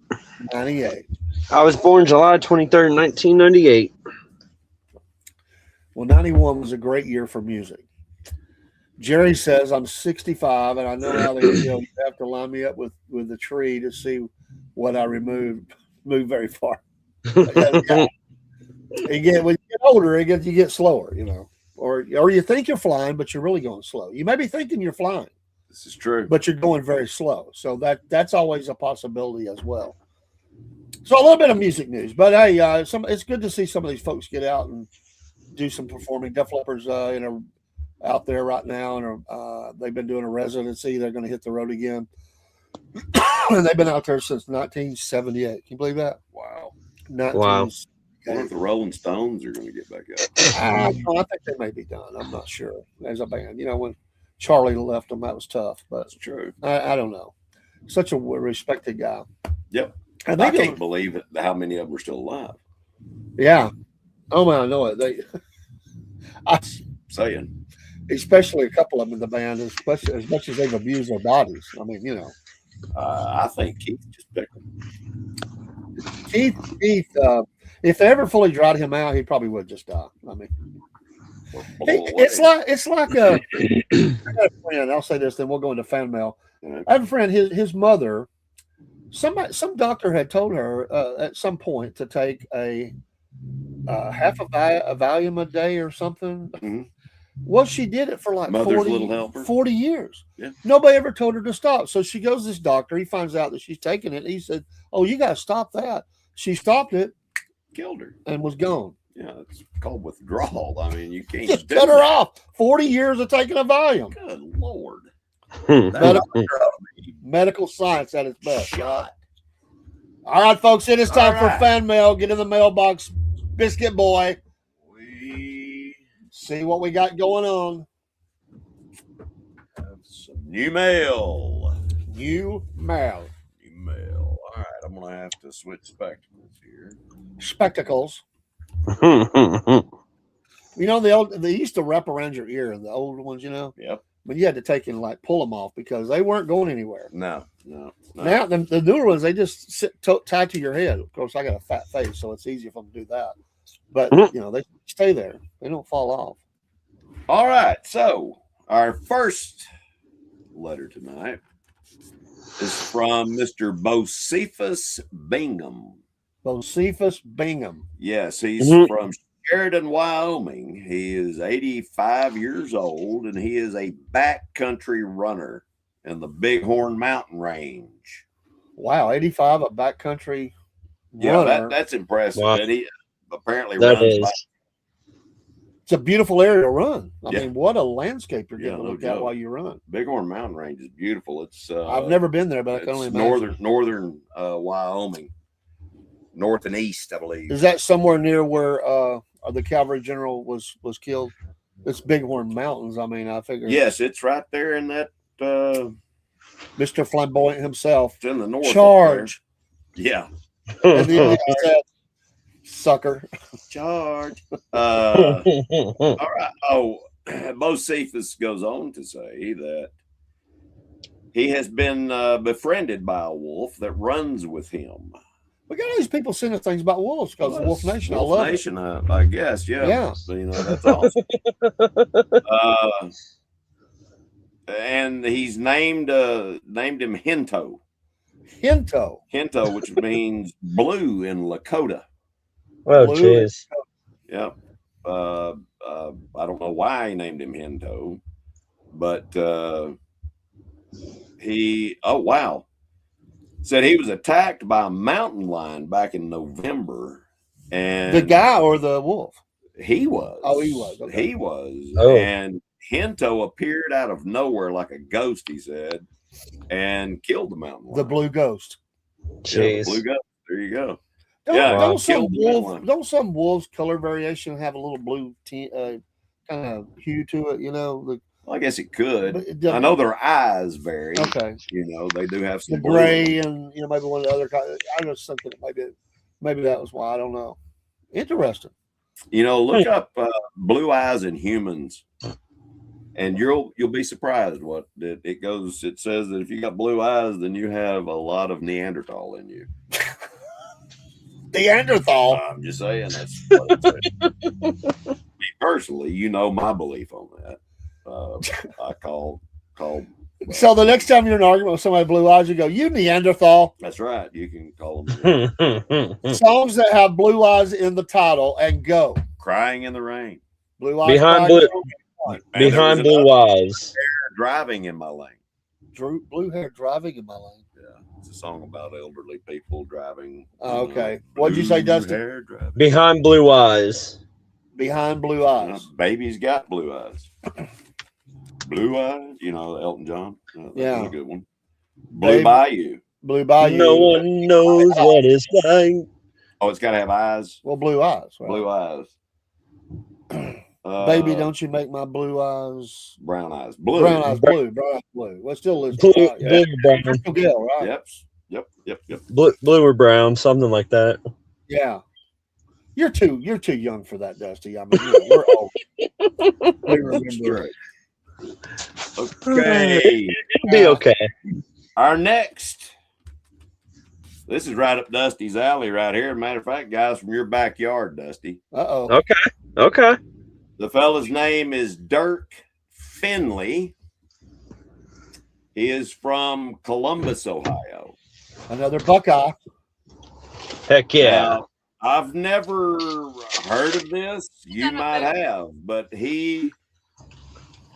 98. I was born July 23rd, 1998. Well, 91 was a great year for music. Jerry says I'm 65, and I know how you have to line me up with the tree to see what I removed. Move very far. Again, when you get older, you get slower, or you think you're flying, but you're really going slow. You may be thinking you're flying. This is true, but you're going very slow. So that's always a possibility as well. So a little bit of music news, but hey, it's good to see some of these folks get out and do some performing. Def Leppard's out there right now, and they've been doing a residency. They're going to hit the road again, and they've been out there since 1978. Can you believe that? Wow. Wow. I wonder if the Rolling Stones are going to get back out. I think they may be done. I'm not sure. As a band, when Charlie left them, that was tough. But that's true. I don't know. such a respected guy. Yep. And I they can't believe it, how many of them are still alive. Yeah. Oh man, I know it. I, Saying. especially a couple of them in the band, especially as much as they've abused their bodies. I mean, you know, I think Keith just picked them. Keith. If they ever fully dried him out, he probably would just die. I mean, it's like a. I got a friend. I'll say this, then we'll go into fan mail. I have a friend. His mother. Some doctor had told her at some point to take a half a Valium a day or something. Mm-hmm. Well, she did it for like Mother's little helper. 40 years. Yeah. Nobody ever told her to stop. So she goes to this doctor. He finds out that she's taking it. He said, "Oh, you got to stop that." She stopped it, Killed her, and was gone. Yeah, it's called withdrawal. I mean, you can't Just do cut her that. off. 40 years of taking a Valium. Good Lord. Medical science at its best. Shot. All right, folks, it is time for fan mail. Get in the mailbox, Biscuit Boy. We see what we got going on. Have some new mail. New mail. New mail. All right, I'm going to have to switch spectacles here. Spectacles. You know, they used to wrap around your ear, the old ones, you know? Yep. But you had to take and like pull them off because they weren't going anywhere. No. Now the newer ones, they just sit tied to your head. Of course, I got a fat face, so it's easy for them to do that. But you know, they stay there; they don't fall off. All right. So our first letter tonight is from Mr. Bocephus Bingham. Bocephus Bingham. Yes, he's from Sheridan, Wyoming. He is 85 years old, and he is a backcountry runner in the Bighorn Mountain Range. Wow, 85, a backcountry runner. Yeah, that's impressive. Wow. And he apparently That runs. is. It's a beautiful area to run. I mean, what a landscape you're getting to no look at joke. while you run. Bighorn Mountain Range is beautiful. It's I've never been there, but I can only it's imagine. northern Wyoming, north and east, I believe. Is that somewhere near where the cavalry general was killed? It's Bighorn Mountains. I mean, I figure. Yes, it's right there in that. Mr. Flamboyant himself. It's in the north. Charge. Yeah. And the Indian said, "Sucker." Charge. All right. Oh, Bocephus goes on to say that he has been befriended by a wolf that runs with him. We got all these people sending things about wolves because of Wolf Nation. Wolf I love Nation, it. I guess. Yeah. Yeah. So, you know, that's awesome. And he's named him Hinto. Hinto, which means blue in Lakota. Oh, jeez. Yep. I don't know why he named him Hinto, but said he was attacked by a mountain lion back in November. And the guy or the wolf? He was. Oh, he was. Okay. He was. Oh. And Hinto appeared out of nowhere like a ghost, he said, and killed the mountain lion. The blue ghost. Jeez. Yeah, the blue ghost. There you go. Don't some wolves color variation have a little blue kind of hue to it? You know, Well, I guess it could. It I know their eyes vary. Okay. You know, they do have some the gray and maybe one of the other kinds. I was thinking maybe that was why. I don't know. Interesting. You know, look up blue eyes in humans, and you'll be surprised what it goes. It says that if you got blue eyes, then you have a lot of Neanderthal in you. Neanderthal. I'm just saying that's what it says. Me personally, you know my belief on that. I call. So the next time you're in an argument with somebody with blue eyes, you go, "You Neanderthal." That's right. You can call them songs that have blue eyes in the title and go. "Crying in the Rain." Blue eyes. Behind blue eyes. Driving in my lane. Blue hair driving in my lane. Yeah, it's a song about elderly people driving. Oh, okay. What'd you say, Dustin? Behind blue eyes. Behind blue eyes. Baby's got blue eyes. Blue eyes, you know, Elton John. That's a good one. Blue Bayou. Blue Bayou. No one knows what is right. Oh, it's got to have eyes. Well, blue eyes. Right? Blue eyes. Baby, don't you make my blue eyes brown eyes blue. brown eyes blue. Brown eyes blue. Well, still lives. Blue, Yeah. blue or brown. Crystal Gale, right? Yep. Blue or brown, something like that. Yeah. You're too young for that, Dusty. I mean, we're old. We remember. Okay. It'll be okay. Our next. This is right up Dusty's alley right here. Matter of fact, guys, from your backyard, Dusty. Uh-oh. Okay. The fella's name is Dirk Finley. He is from Columbus, Ohio. Another Buckeye. Heck yeah. Now, I've never heard of this. You might have, but he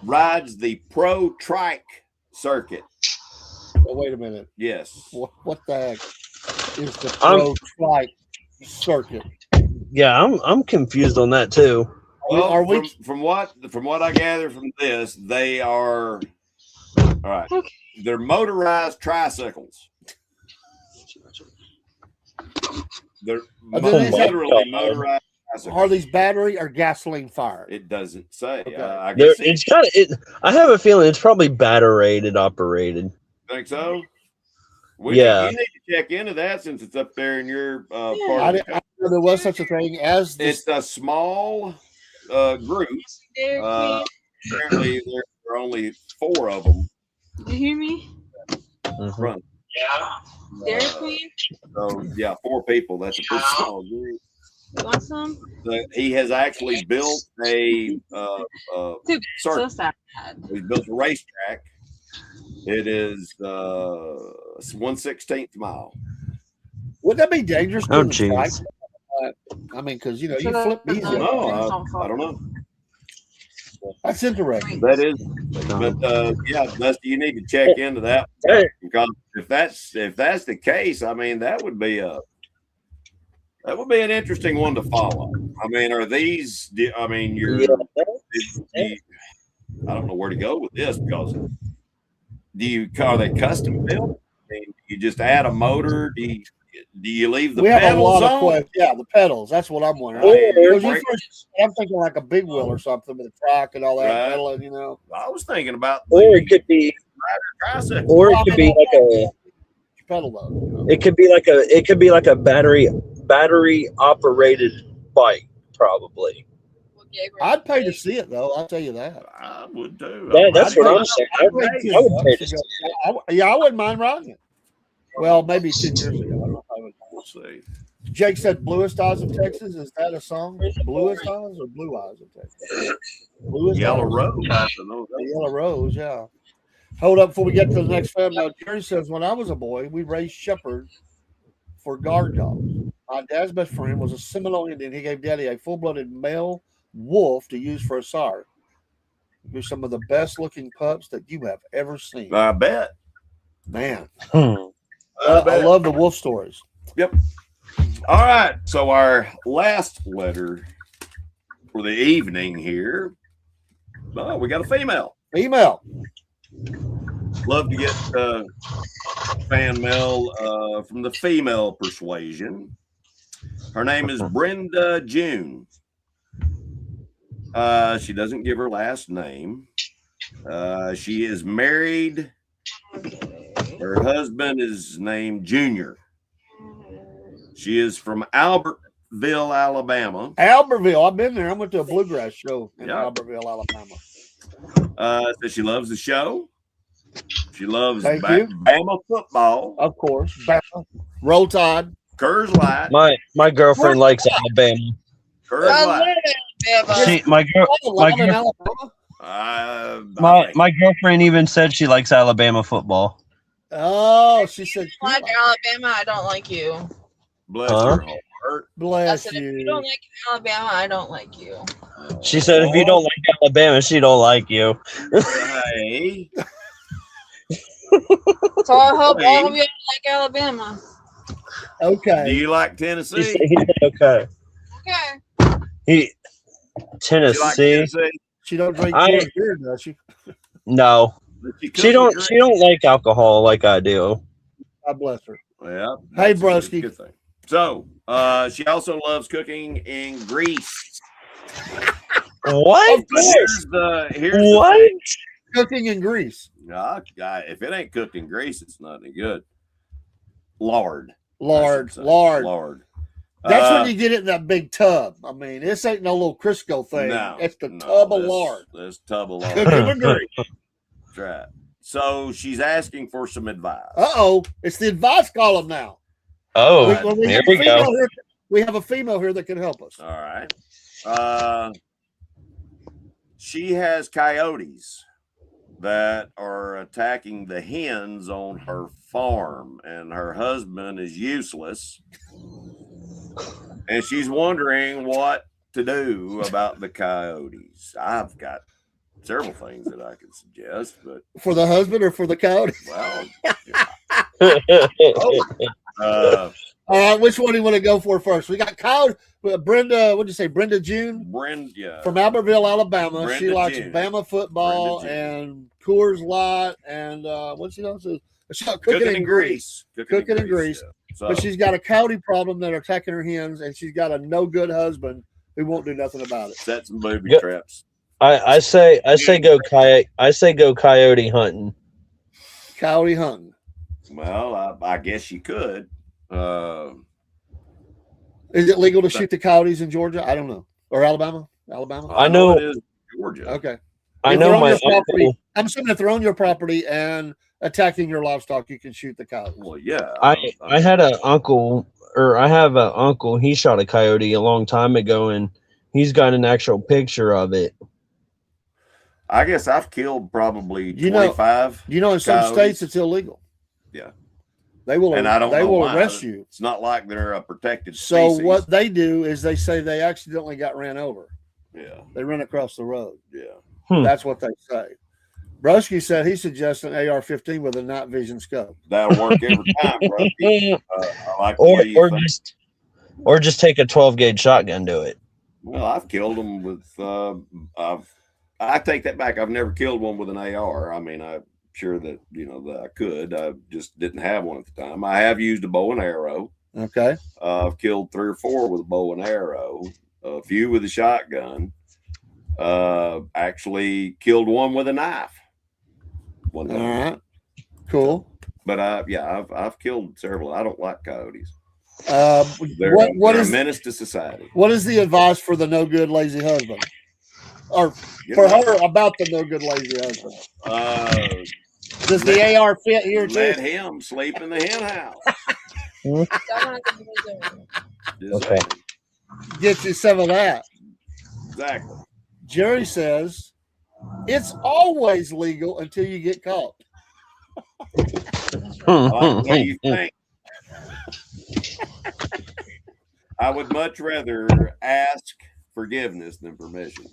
rides the pro trike circuit. Oh, wait a minute. Yes. What the heck is the pro trike circuit? Yeah, I'm confused on that too. Well, Are we- from what I gather from this, they are all right. They're motorized tricycles. They're Are these- literally motorized tricycles. Are these battery or gasoline fired? It doesn't say. Okay. I guess It's kind of. I have a feeling it's probably battery operated. think so. Yeah. You need to check into that since it's up there in your part. I didn't know there was such a thing as this. It's a small group. Apparently, there are only 4 of them. Did you hear me? Run. Dairy Queen? So yeah, 4 people. That's a pretty small group. You want some? He has actually built a Too so circuit. sad. He's built a racetrack. It is 1/16 mile. Would that be dangerous? Oh, doing the trike? jeez. I mean, because you flip easy. No, I don't know. That's interesting. That is, but yeah, Dusty, you need to check into that Hey. because if that's the case, I mean that would be an interesting one to follow. I mean, are these? I mean, I don't know where to go with this because are they custom built? I mean, you just add a motor? Do you leave the We have a pedals lot of on? questions. Yeah, the pedals. That's what I'm wondering. I'm thinking like a big wheel or something with a track and all that Right. pedaling, you know. I was thinking about Or it could be, tricycle. or it could be like a. Pedal though. You know? It could be like a battery operated bike, probably. I'd pay to see it though. I'll tell you that. I would too. That's what I'm saying. I would pay to see it. I wouldn't mind riding it. Well, maybe 10 years ago. I don't know if I would. We'll see. Jake said "Bluest Eyes of Texas." Is that a song? Bluest Eyes or Blue Eyes of Texas? Bluest Yellow Eyes. Rose. I don't know. The Yellow Rose, yeah. Hold up before we get to the next family. Now, Jerry says, when I was a boy, we raised shepherds for guard dogs. My dad's best friend was a Seminole Indian. He gave Daddy a full-blooded male wolf to use for a sire. They're some of the best-looking pups that you have ever seen. I bet. Man, I bet. I love the wolf stories. Yep. All right. So our last letter for the evening here. Oh, we got a female. Female. Love to get fan mail from the female persuasion. Her name is Brenda June. She doesn't give her last name. She is married. Her husband is named Junior. She is from Albertville, Alabama. Albertville. I've been there. I went to a bluegrass show in Yeah. Albertville, Alabama. So she loves the show. She loves Thank you. Bama football. Of course. Roll Tide. Coors Light. My girlfriend likes Alabama. Coors Light. My Live in Alabama? my girlfriend even said she likes Alabama football. Oh, she said, If you like Alabama, I don't like you. Bless Huh? her heart. I bless said, if you you. don't like Alabama, I don't like you. She said if you don't like Alabama, she don't like you. Hey. So I hope all of you like Alabama. Do Okay. you like He Tennessee? said, okay. Okay. He Do you like Tennessee. She don't drink I- beer, does she? No, she don't like alcohol like I do. God bless her. Yeah. Hey, that's a broski. good thing. So, she also loves cooking in Greece. What? Of course. Here's What? the thing. Cooking in grease. If it ain't cooked in grease, it's not any good. Lard. Lard. That's when you get it in that big tub. I mean, this ain't no little Crisco thing. It's the tub of lard. This tub of lard. Cooking with grease. That's right. So she's asking for some advice. It's the advice column now. Oh, here we go. We have a female here that can help us. All right. She has coyotes that are attacking the hens on her farm, and her husband is useless. And she's wondering what to do about the coyotes. I've got several things that I can suggest, but for the husband or for the coyotes? Well, which one do you want to go for first? We got Brenda. What'd you say? Brenda June? Brenda from Albertville, Alabama. Brenda she likes June. Bama football and Coors Light and what's she else? Cooking in grease. Cooking in grease. Yeah. So, But she's got a coyote problem that are attacking her hens, and she's got a no good husband who won't do nothing about it. set some booby Yep. traps. I say go coyote hunting. Coyote hunting. Well, I guess you could. Is it legal to shoot the coyotes in Georgia? I don't know. Or Alabama? I know it is Georgia. Okay. I If know they're on my your property, uncle. I'm assuming if they're on your property and attacking your livestock, you can shoot the coyotes. Well, yeah. I had an uncle, or I have an uncle. He shot a coyote a long time ago, and he's got an actual picture of it. I guess I've killed probably You know- 25. In some coyotes. states it's illegal. Yeah. They will. And I don't They know will why. arrest you. It's not like they're a protected So species. what they do is they say they accidentally got ran over. Yeah. They ran across the road. Yeah. That's what they say. Broski said he suggests an AR-15 with a night vision scope. That'll work every time, bro. I like the way you think. Or just take a 12 gauge shotgun to it. Well, I've killed them with. I take that back. I've never killed one with an AR. I mean, I'm sure that that I could. I just didn't have one at the time. I have used a bow and arrow. Okay. I've killed 3 or 4 with a bow and arrow. A few with a shotgun. Actually killed one with a knife. One All time. right. Cool. But I've killed several. I don't like coyotes. What They're is a menace to society. what is the advice for the no good lazy husband, or for her about the no good lazy husband? Does the AR fit here Let too? him sleep in the hen house. Just Okay. saying. Get you some of that. Exactly. Jerry says it's always legal until you get caught. What do you think? I would much rather ask forgiveness than permission.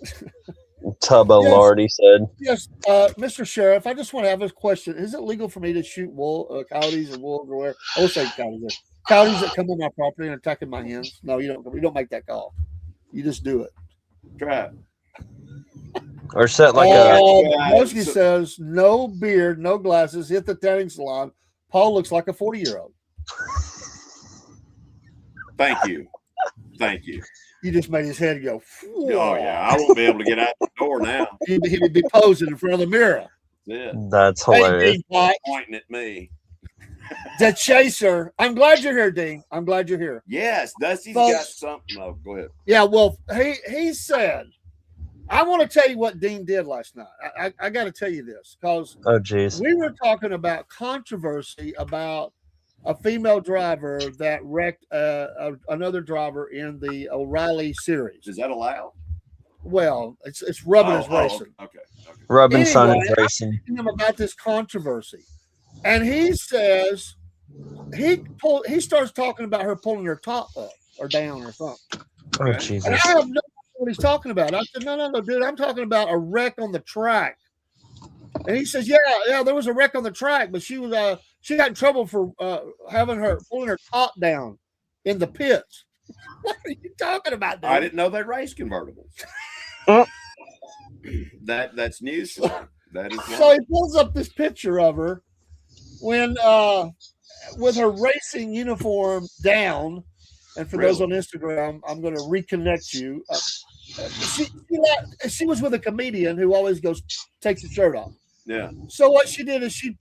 Tub of Yes. lard, he said. Yes, Mr. Sheriff, I just want to have a question. Is it legal for me to shoot coyotes or wolves or whatever? I will say coyotes. Coyotes that come on my property and attacking my hens? No, you don't. We don't make that call. You just do it. Try it. Or set like a. Mosky says no beard, no glasses. Hit the tanning salon. Paul looks like a 40-year-old. Thank you. Thank you. You just made his head go. Oh, yeah. I won't be able to get out the door now. He would be posing in front of the mirror. Yeah. That's Hey, hilarious. Dean Pike, Pointing at me. the chaser. I'm glad you're here, Dean. I'm glad you're here. Yes, Dusty's Folks. got something. No, go ahead. Yeah, well, he said, I want to tell you what Dean did last night. I got to tell you this because Oh, jeez. we were talking about controversy about a female driver that wrecked another driver in the O'Reilly series. Is that allowed? Well, it's rubbing his racing. Okay. Robinson Anyway, is racing. Him about this controversy, and he says he starts talking about her pulling her top up or down or something. Oh, Okay. And Jesus. I have no idea what he's talking about. I said, no, dude, I'm talking about a wreck on the track. And he says, yeah, there was a wreck on the track, but she got in trouble for pulling her top down in the pits. What are you talking about, dude? I didn't know they raced convertibles. That's news. to me. That is So he pulls up this picture of her when with her racing uniform down. And for those on Instagram, I'm going to reconnect you. she was with a comedian who always takes his shirt off. Yeah. So what she did is she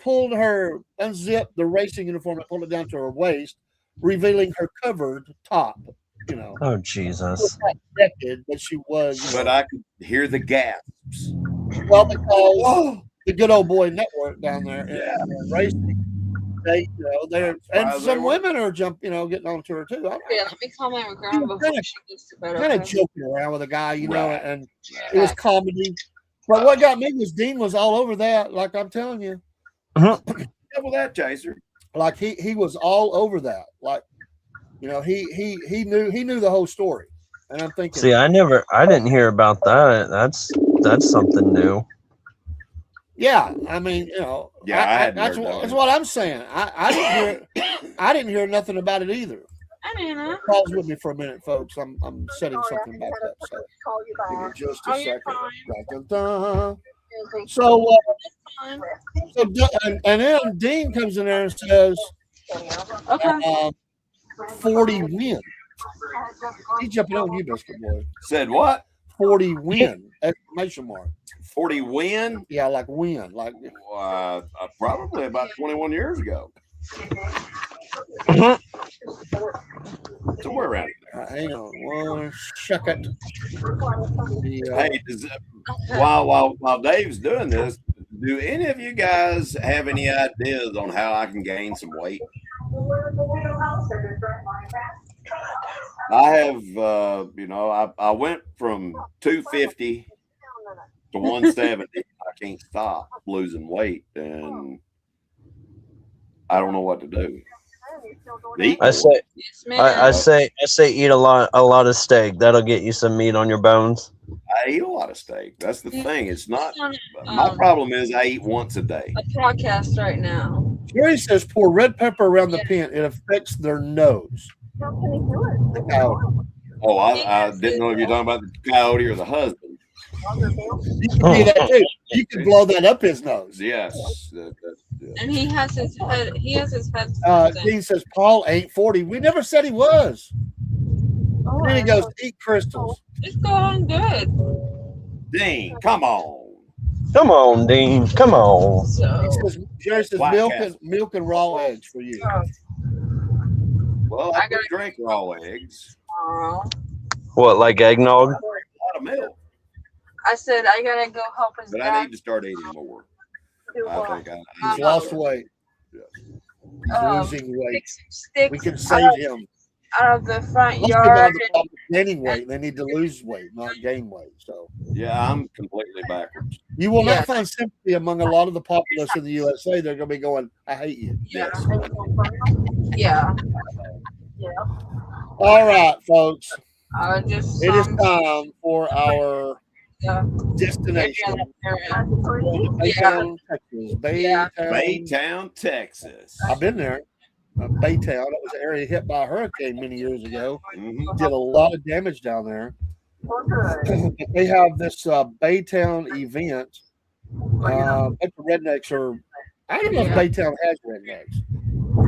unzipped the racing uniform and pulled it down to her waist, revealing her covered top. You know. Oh Jesus! Naked, but she was. But I could hear the gasps. Well, because the Good Old Boy Network down there in racing, they're and some women are getting onto her too. Let me call my grandma before she gets to bed. Kind of joking around with a guy, and it was comedy. But what got me was Dean was all over that. Like I'm telling you, Double that, Chaser. like he was all over that. Like he knew the whole story. And I'm thinking, see, I didn't hear about that. That's something new. Yeah, I mean, that's what I'm saying. I didn't hear nothing about it either. I didn't know. Pause with me for a minute, folks. I'm setting something back up. So give me just a second. Dun, dun, dun. So and then Dean comes in there and says, Okay. 40 win. He's jumping on you, Biscuit Boy. Said what? 40 win! Exclamation mark. 40 win? Yeah, like win. Like probably about 21 years ago. Somewhere around there. Hang on one second. Hey, while Dave's doing this, do any of you guys have any ideas on how I can gain some weight? I have, I went from 250 to 170. I can't stop losing weight, and I don't know what to do. I say eat a lot of steak. That'll get you some meat on your bones. I eat a lot of steak. That's the thing. It's not my problem is I eat once a day. A podcast right now. Jerry says pour red pepper around the pen. It affects their nose. The coyote. Oh, I didn't know if you're talking about the coyote or the husband. You can do that too. You can blow that up his nose. Yes. And he has his head. He has his head. Dean says Paul ain't 40. We never said he was. Then he goes, eat crystals. It's going good. Dean, come on. Come on, Dean. Come on. So, Jerry says milk and raw eggs for you. Well, I could drink raw eggs. What, like eggnog? A lot of milk. I said I gotta go help his But dad. I need to start eating more. I think He's lost weight. He's losing weight. Pick some sticks We can save him. out of the front Most people yard. have the problem with gaining weight. They need to lose weight, not gain weight. So yeah, I'm completely backwards. you will not find sympathy among a lot of the populace in the USA. They're going to be going, "I hate you." Yeah. Yes. Yeah. All right, folks. Just It is time for our yeah. destination. Yeah. Texas. Baytown, Texas. I've been there. Baytown. That was an area hit by a hurricane many years ago. Mhm. Did a lot of damage down there. They have this Baytown event. But the rednecks are. I don't know if Baytown has rednecks,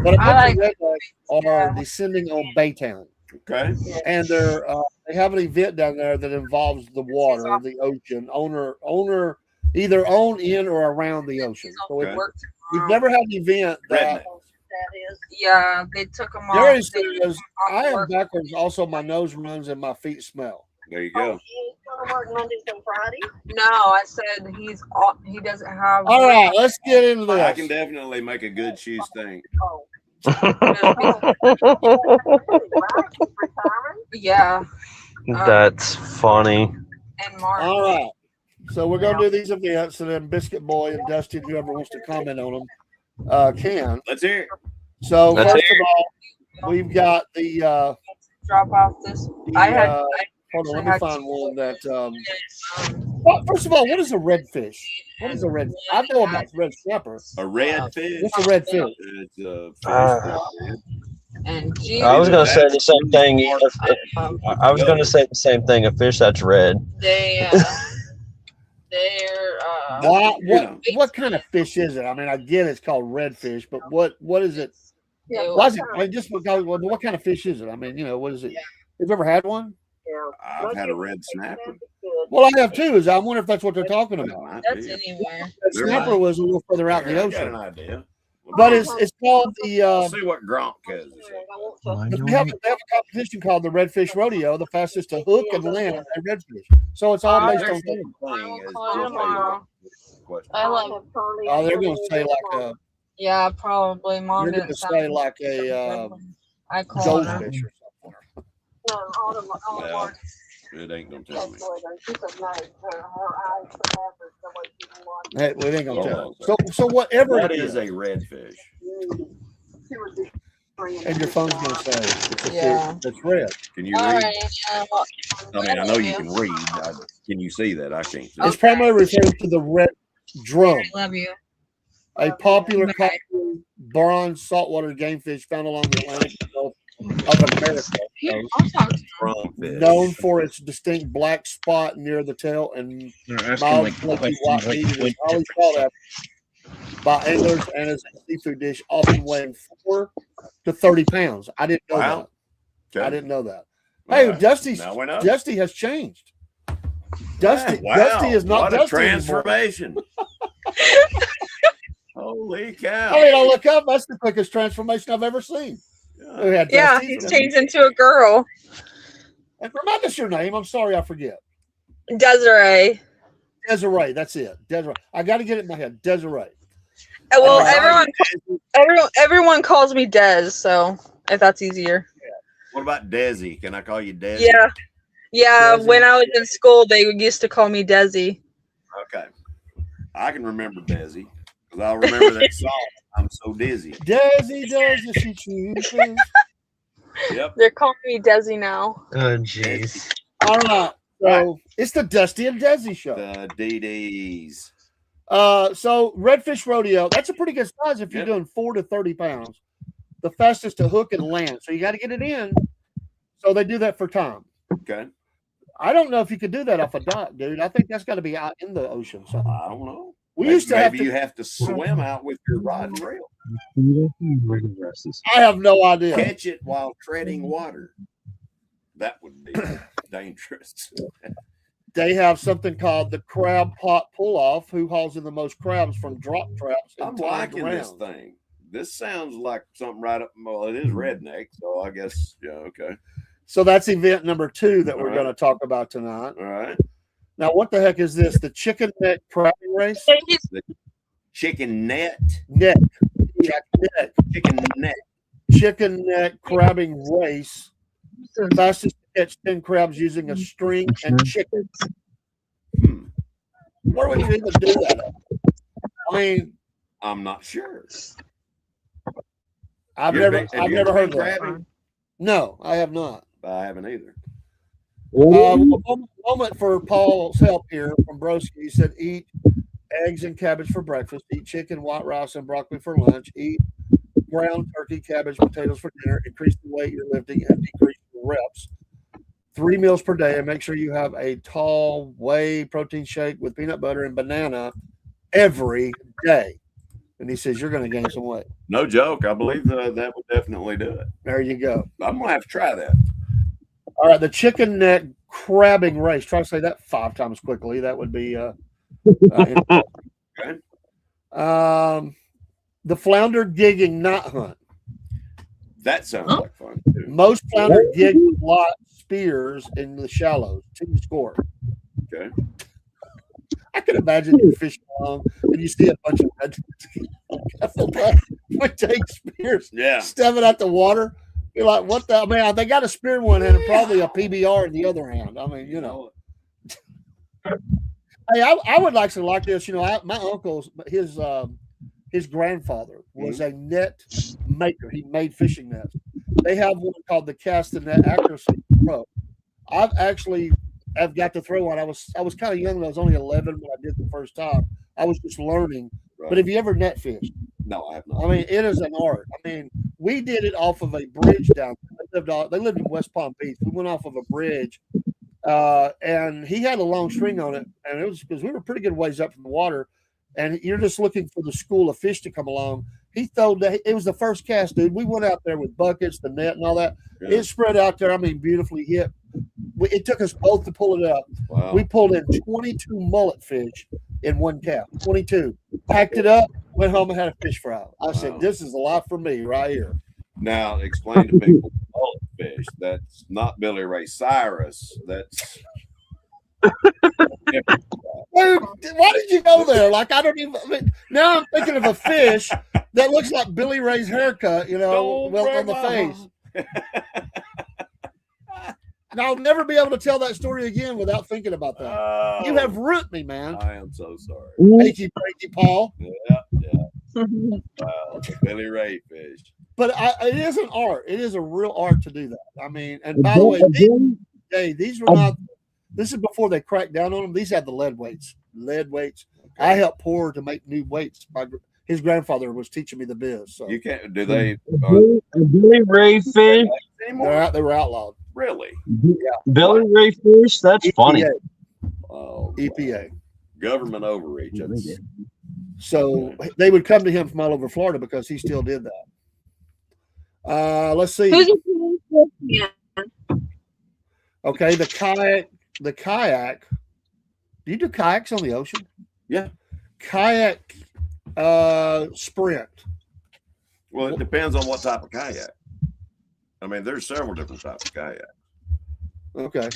but a bunch of rednecks are descending on Baytown. Okay. And they have an event down there that involves the water, the ocean. Owner either own in or around the ocean. So we've never had an event that. Yeah, they took them off. Jerry says, "I am backwards. Also, my nose runs and my feet smell." There you go. No, I said he doesn't have. All right, let's get into this. I can definitely make a good shoe stink. Yeah. That's funny. And Mark. All right. So we're going to do these events, and then Biscuit Boy and Dusty, whoever wants to comment on them, can. Let's hear it. So first of all, we've got the. Drop off this. Hold on, let me find one that. Well, first of all, what is a redfish? What is a red? I know about red snapper. A red fish. What's a red fish? It's a fish. And I was going to say the same thing. I was going to say the same thing. A fish that's red. They're what kind of fish is it? I mean, I get it's called redfish, but what is it? Yeah, Why is it? I mean, just because what kind of fish is it? I mean, what is it? Have you ever had one? I've had a red snapper. Well, I have too. Is I wonder if that's what they're talking about. Might That's be. anywhere. The snapper was a little further out in the I got an ocean, idea. but it's called the. Let's see what Gronk has. They have a competition called the Redfish Rodeo, the fastest to hook and land a redfish. So it's all based on. I like. Oh, they're going to say like a. Yeah, probably. Mom You're going didn't to say sound like a I called her. goldfish or something. Well, it ain't gonna tell me. Hey, we ain't gonna Hold tell. on. So whatever That it is is, a redfish. and your phone's gonna say it's a Yeah. fish that's red. Can you All read? right. I mean, I know you can read. Can you see that? I can't see. It's primarily referring to the red drum, Love you. a popular Okay. common bronze saltwater game fish found along the Atlantic Gulf of America, Here, I'll talk to Drumfish. known for its distinct black spot near the tail and They're asking mild like flaky questions white like meat. It is what highly different sought after by anglers and as a seafood dish, often weighing 4 to 30 pounds. I didn't know Wow. that. I Okay. didn't know that. All Hey, right. Dusty's Now we know. Dusty has changed. Dusty, Wow. Dusty is not What a Dusty anymore. transformation. Holy cow. I mean, I look up. That's the quickest transformation I've ever seen. We had Yeah, Dusty. he's changed into a girl. And remind us your name. I'm sorry, I forget. Desiree. Desiree. That's it. Desiree. I got to get it in my head. Desiree. Well, Oh, everyone calls me Des, so if that's easier. What about Desi? Can I call you Desi? Yeah. Yeah, Desi. when I was in school, they used to call me Desi. Okay. I can remember Desi because I'll remember that song. I'm so dizzy. Desi does the she chooses. Yep. They're calling me Desi now. Oh, jeez. All right. So it's the Dusty and Desi show. The DDs. So Redfish Rodeo, that's a pretty good size if you're Yep. doing 4 to 30 pounds. The fastest to hook and land. So you got to get it in. So they do that for time. Okay. I don't know if you could do that off a dock, dude. I think that's got to be out in the ocean. So I don't know. we used to have Maybe to. you have to swim out with your rod and reel. I have no idea. Catch it while treading water. That would be dangerous. They have something called the crab pot pull off. Who hauls in the most crabs from drop traps? and I'm timed liking this rounds. thing. This sounds like something right up. Well, it is redneck, so I guess okay. So that's event number 2 that we're All right. going to talk about tonight. All right. Now, what the heck is this? The chicken neck crabbing race? Chicken net. Neck. Yeah, neck. Chicken net. Chicken neck crabbing race. Fastest to catch 10 crabs using a string and chicken. Where would you even do that? I mean, I'm not sure. I've You never ever- have you heard ever of been that. crabbing? No, I have not. I haven't either. Moment for Paul's help here from Broski. He said, eat eggs and cabbage for breakfast, eat chicken, white rice, and broccoli for lunch, eat ground turkey, cabbage, potatoes for dinner, increase the weight you're lifting, and decrease the reps. 3 meals per day, and make sure you have a tall whey protein shake with peanut butter and banana every day. And he says, you're going to gain some weight. No joke. I believe that would definitely do it. There you go. I'm gonna have to try that. All right, the chicken neck crabbing race. Try to say that 5 times quickly. That would be Okay. the flounder gigging knot hunt. That sounds like fun too. Most flounder gig lot spears in the shallows. Team score. Okay. I can imagine you fishing along and you see a bunch of red with take spears Yeah. stepping out the water. You're like, what the man? They got a spear in one hand and probably a PBR in the other hand. I mean, you know. Hey, I would like to like this. You know, my uncle's his grandfather was a net maker. He made fishing nets. They have one called the Cast the Net Accuracy Pro. I've got to throw one. I was kind of young. I was only 11 when I did the first time. I was just learning. Right. But have you ever net fished? No, I have not. I mean, it is an art. I mean, we did it off of a bridge down there. They lived in West Palm Beach. We went off of a bridge, and he had a long string on it, and it was because we were pretty good ways up from the water, and you're just looking for the school of fish to come along. He throwed it was the first cast, dude. We went out there with buckets, the net, and all that. Yeah. It spread out there. I mean, beautifully hit. It took us both to pull it up. Wow. We pulled in 22 mullet fish in one cap. 22. Packed it up, went home and had a fish fry. I said, Wow. "This is a lot for me right here." Now explain to people mullet fish. That's not Billy Ray Cyrus. That's Dude, why did you go there? Like, I don't even. I mean, now I'm thinking of a fish that looks like Billy Ray's haircut. You know, Don't well break on the my face. And I'll never be able to tell that story again without thinking about that. Oh, You have ruined me, man. I am so sorry. Achy breaky Paul. Yeah. Wow. The Billy Ray fish. But it is an art. It is a real art to do that. I mean, and by the way, these were not. This is before they cracked down on them. These had the lead weights. I helped pour to make new weights. His grandfather was teaching me the biz. So You can't. Do they? A Billy Ray fish. Anymore? they were outlawed. Really? Billy Ray fish. That's funny. Oh, EPA. Government overreach. That's, So they would come to him from all over Florida because he still did that. Let's see. Who's your favorite fish? Okay, the kayak. Do you do kayaks on the ocean? Yeah. Kayak sprint. well, it depends on what type of kayak. I mean, there's several different types of kayak. Okay.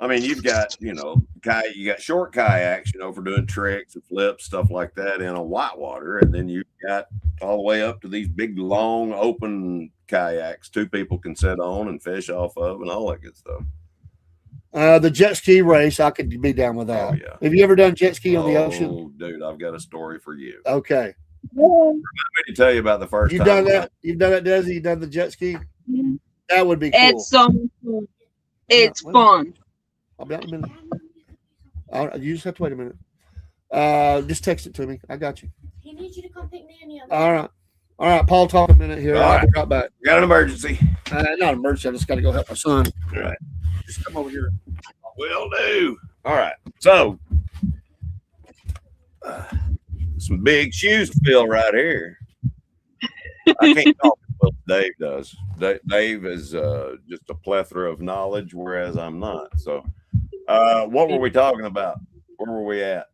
I mean, you've got, you got short kayaks, for doing tricks and flips, stuff like that in a whitewater. And then you've got all the way up to these big, long, open kayaks 2 people can sit on and fish off of and all that good stuff. The jet ski race, I could be down with that. Oh, yeah. Have you ever done jet ski on the ocean? Oh, dude, I've got a story for you. Okay. Let me tell you about the first You've time. done that? You've done that, Desi? You've done the jet ski? That would be cool. It's so much fun. It's well, fun. I'll be out in a minute. You just have to wait a minute. Just text it to me. I got you. He needs you to come pick Nanny up. All right. Paul, talk a minute here. All I'll right. be right back. Got an emergency. Not an emergency. I just got to go help my son. All right. Just come over here. Will do. All right. So, some big shoes to fill right here. I can't talk as well as Dave does. Dave is just a plethora of knowledge, whereas I'm not. So, what were we talking about? Where were we at?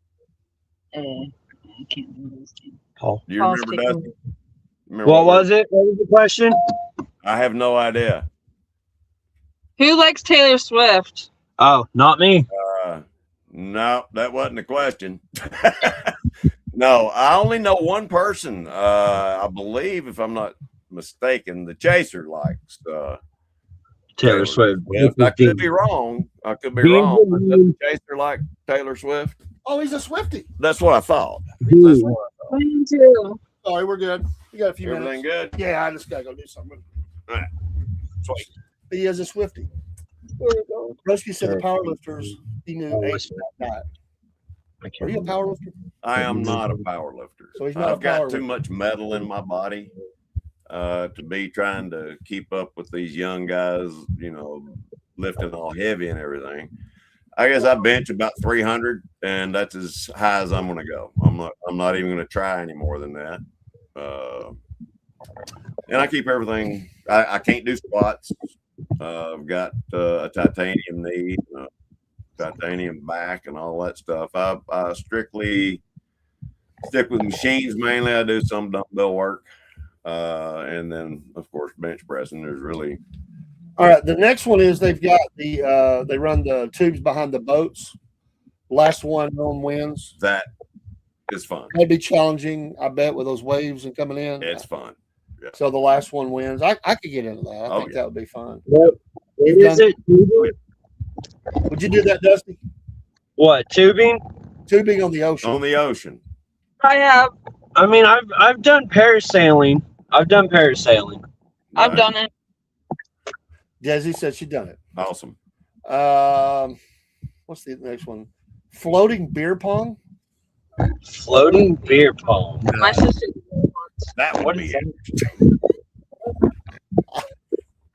I can't remember this name. Do you Paul's remember, taking Dusty? Remember What was it? What was the question? I have no idea. Who likes Taylor Swift? Oh, not me. No, that wasn't the question. No, I only know one person. I believe, if I'm not mistaken, the Chaser likes Taylor Swift. I could be wrong. But does the Chaser like Taylor Swift? Oh, he's a Swiftie. That's what I thought. That's what I thought. Me too. Sorry, we're good. We got a few Everything minutes. good? Yeah, I just got to go do something. All right. Sweet. He is a Swiftie. Rusky said the powerlifters, he knew ate that diet. Are you a powerlifter? I am not a power lifter. So he's not I've a got power too lifter. much metal in my body to be trying to keep up with these young guys, lifting all heavy and everything. I guess I bench about 300, and that's as high as I'm going to go. I'm not even going to try any more than that. And I keep everything. I can't do squats. I've got a titanium knee, titanium back, and all that stuff. I strictly stick with machines mainly. I do some dumbbell work, and then of course bench pressing. There's really All right. The next one is they've got they run the tubes behind the boats. Last one wins. that is fun. That'd be challenging, I bet, with those waves and coming in. It's fun. So the last one wins. I could get into that. I think yeah. that would be fun. What is it? Would you do that, Dusty? What, tubing? Tubing on the ocean. On the ocean. I have. I mean, I've done parasailing. I've done I've done it. Desi said she'd done it. Awesome. What's the next one? Floating beer pong. Floating beer pong. My sister. That would What be is interesting.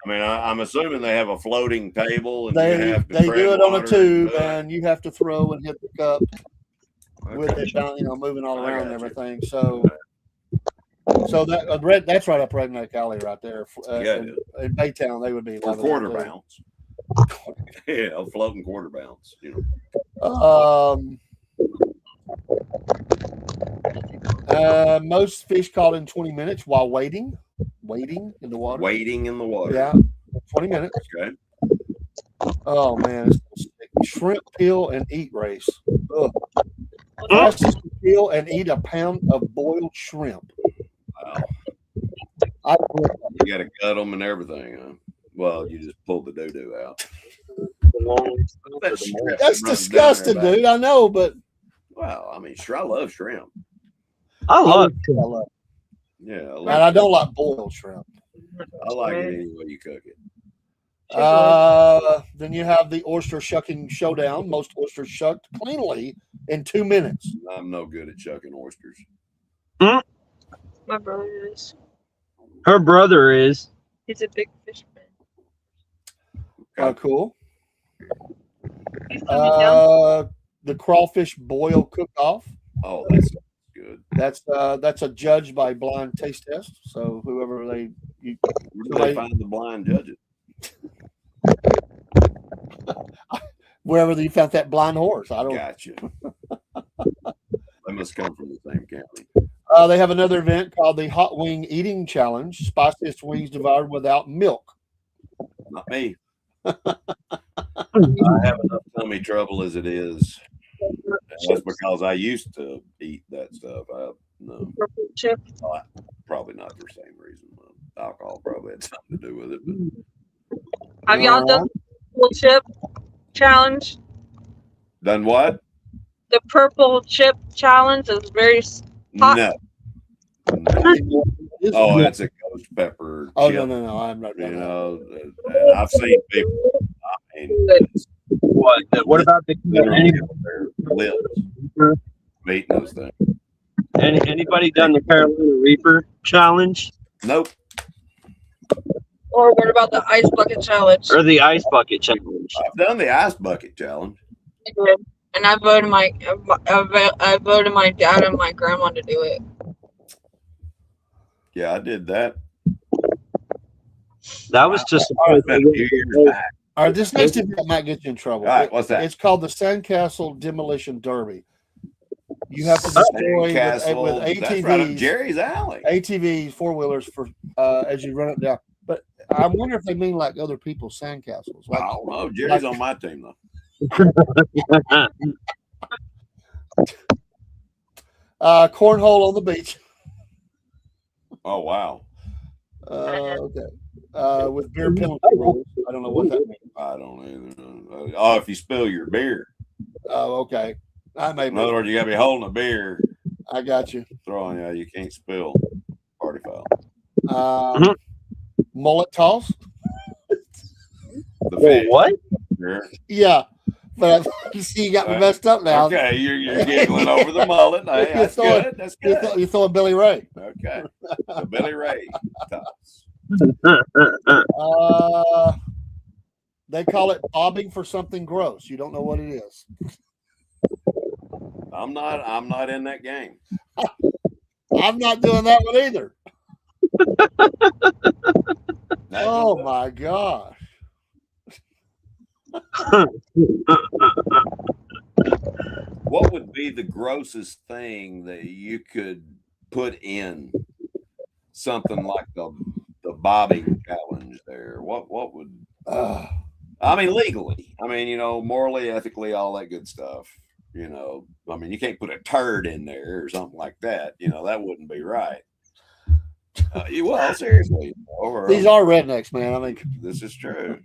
I mean, I'm assuming they have a floating table, and you They have to do tread it on a water tube, and, and you have to throw and hit the cup with okay. it, moving all I around and got you. everything. So that's right up Redneck Alley right there. Yeah, In Baytown, they would be For loving that quarter too. bounce. Yeah, floating quarter bounce. You know. Most fish caught in 20 minutes while waiting in the water. Waiting in the water. Yeah, 20 minutes. Okay. Oh man, it's so sick. Shrimp peel and eat race. Ugh. Fastest to peel and eat a pound of boiled shrimp. Wow. I You got to gut them and everything. Huh? Well, you just pull the doo-doo out. That's disgusting, dude. I know, but Well, I mean, I love shrimp. I love I love it. Yeah, And I don't like boiled shrimp. I like it any way you cook it. Then you have the oyster shucking showdown. Most oysters shucked cleanly in 2 minutes. I'm no good at shucking oysters. My brother is. her brother is. He's a big fisherman. Cool. He's coming down. The crawfish boil cook-off. Oh, that's good. That's a judge by blind taste test. So whoever Where do they find the blind judges? wherever you found that blind horse. I don't. Gotcha. They must come from the same county. They have another event called the Hot Wing Eating Challenge. Spiciest wings devoured without milk. Not me. I have enough tummy trouble as it is. And that's because I used to eat that stuff. No, Purple chip. probably not for the same reason. Alcohol probably had something to do with it. But Have y'all done the purple chip challenge? done what? The purple chip challenge is very hot. No. Oh, that's a ghost pepper. Oh chip, no! I'm not. You know, and I've seen people. I mean, What about the literally their lips eating those things. anybody done the Carolina Reaper challenge Nope. Or what about the ice bucket challenge? or the ice bucket challenge? I've done the ice bucket challenge. I did. And I voted my dad and my grandma to do it. Yeah, I did that. That was just It's been a few years back. All right, this next event might get you in trouble. All right, what's that? It's called the Sandcastle Demolition Derby. You have to destroy Castle. with That's right up ATVs, Jerry's alley. ATVs, four wheelers for as you run it down. But I wonder if they mean like other people's sandcastles. Like, I don't know. Jerry's on my team though. cornhole on the beach. Oh wow. Okay. With beer penalty rules. I don't know what that means. I don't either. Oh, if you spill your beer. Oh, okay. I may. In other words, you gotta be holding a beer, I got you. throwing. Yeah, you can't spill. Party foul. Mullet toss. The fish. What? Sure. Yeah, but you see, you got me messed up now. Okay, you're giggling over the mullet. Hey, that's good. That's good. You throwing Billy Ray. Okay, the Billy Ray toss. They call it bobbing for something gross. You don't know what it is. I'm not in that game. I'm not doing that one either. Oh my gosh. What would be the grossest thing that you could put in something like the bobbing challenge there? What would I mean legally? I mean, morally, ethically, all that good stuff. I mean, you can't put a turd in there or something like that. That wouldn't be right. Well, seriously. These are rednecks, man. I mean, this is true.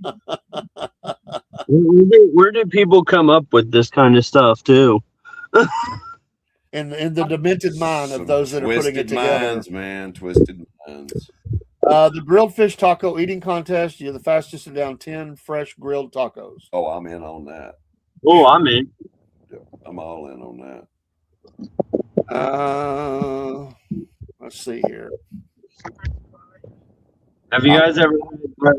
Where do people come up with this kind of stuff too? in the demented mind of those that are putting it together. Minds, man, twisted minds. The grilled fish taco eating contest. You're the fastest to down 10 fresh grilled tacos. Oh, I'm in on that. Oh, I'm in. I'm all in on that. Let's see here. Have you guys ever had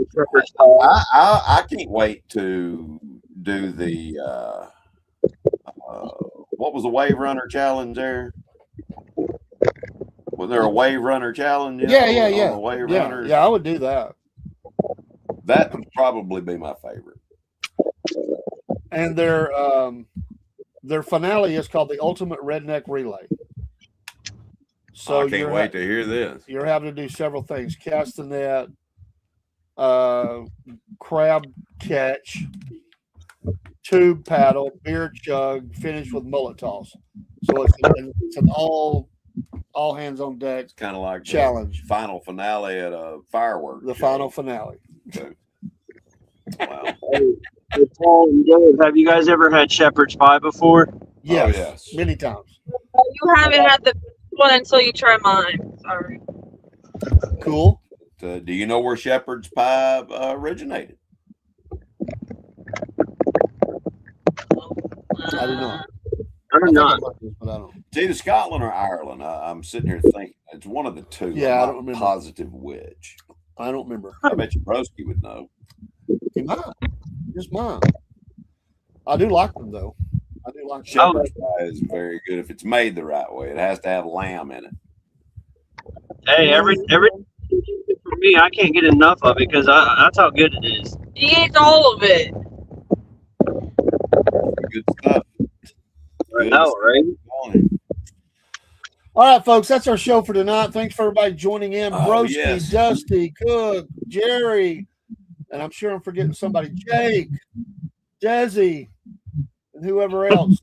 I can't wait to do the what was the wave runner challenge there? Was there a wave runner challenge? Yeah. The wave runner. Yeah, I would do that. That would probably be my favorite. and their finale is called the Ultimate Redneck Relay. So I can't wait to hear this. You're having to do several things: cast the net, crab catch, tube paddle, beer chug, finish with mullet toss. So it's an all hands on deck. It's kind of like challenge. The final finale at a fireworks. The final finale. Okay. Wow. Hey, Paul and Dave, have you guys ever had shepherd's pie before? Yes, yes. many times. You haven't had the one until you try mine. Sorry. Cool. Do you know where shepherd's pie originated? I do not. I don't know. But I don't. It's either Scotland or Ireland. I'm sitting here thinking it's one of the two. Yeah, I'm I not don't remember. positive which. I don't remember. I bet you Broski would know. He might. Just mine. I do like them though. I do like them. Shepherd's pie is very good if it's made the right way. It has to have lamb in it. Hey, every for me, I can't get enough of it because that's how good it is. He eats all of it. Good stuff. I know, right? All right, folks, that's our show for tonight. Thanks for everybody joining in. Oh, Broski, yes. Dusty, Cook, Jerry, and I'm sure I'm forgetting somebody. Jake, Desi, and whoever else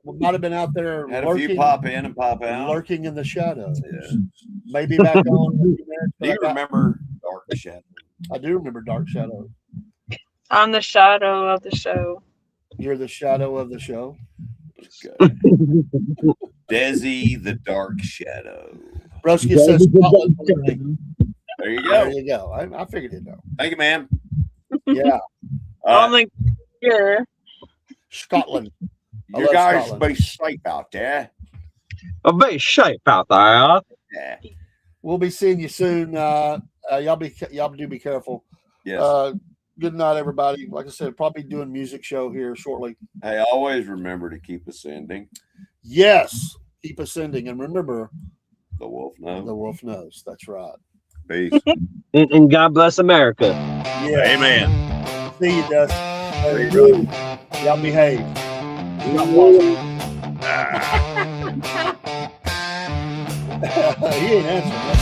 might have been out there Had lurking, a few pop in and pop out. lurking in the shadows. Yeah. Maybe back on. Do you remember Dark Shadow? I do remember Dark Shadow. I'm the shadow of the show. You're the shadow of the show. Okay. Desi the Dark Shadow. Broski says Scotland. There you There go. you go. I figured it out. Thank you, man. Yeah, Only here. Scotland. I You love guys Scotland. be safe out there. A big shape out there. Yeah. We'll be seeing you soon. Y'all do be careful. Yes. Good night, everybody. Like I said, probably doing music show here shortly. Hey, always remember to keep ascending. Yes, keep ascending, and remember, The wolf knows. the wolf knows. That's right. Peace. And God bless America. Yeah. Amen. See you, Dust. Hey, brother. Y'all behave. He ain't answering.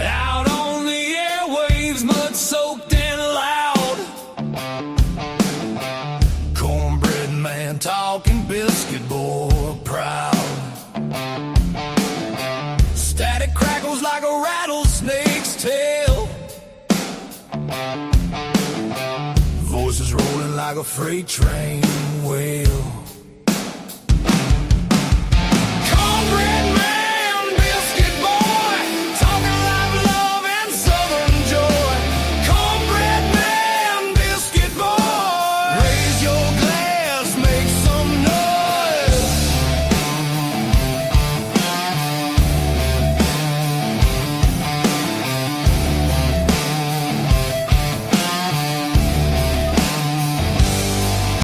Out on the airwaves, mud soaked and loud. Cornbread man talking, biscuit boy proud. Static crackles like a rattlesnake's tail. Voices rolling like a freight train wheel.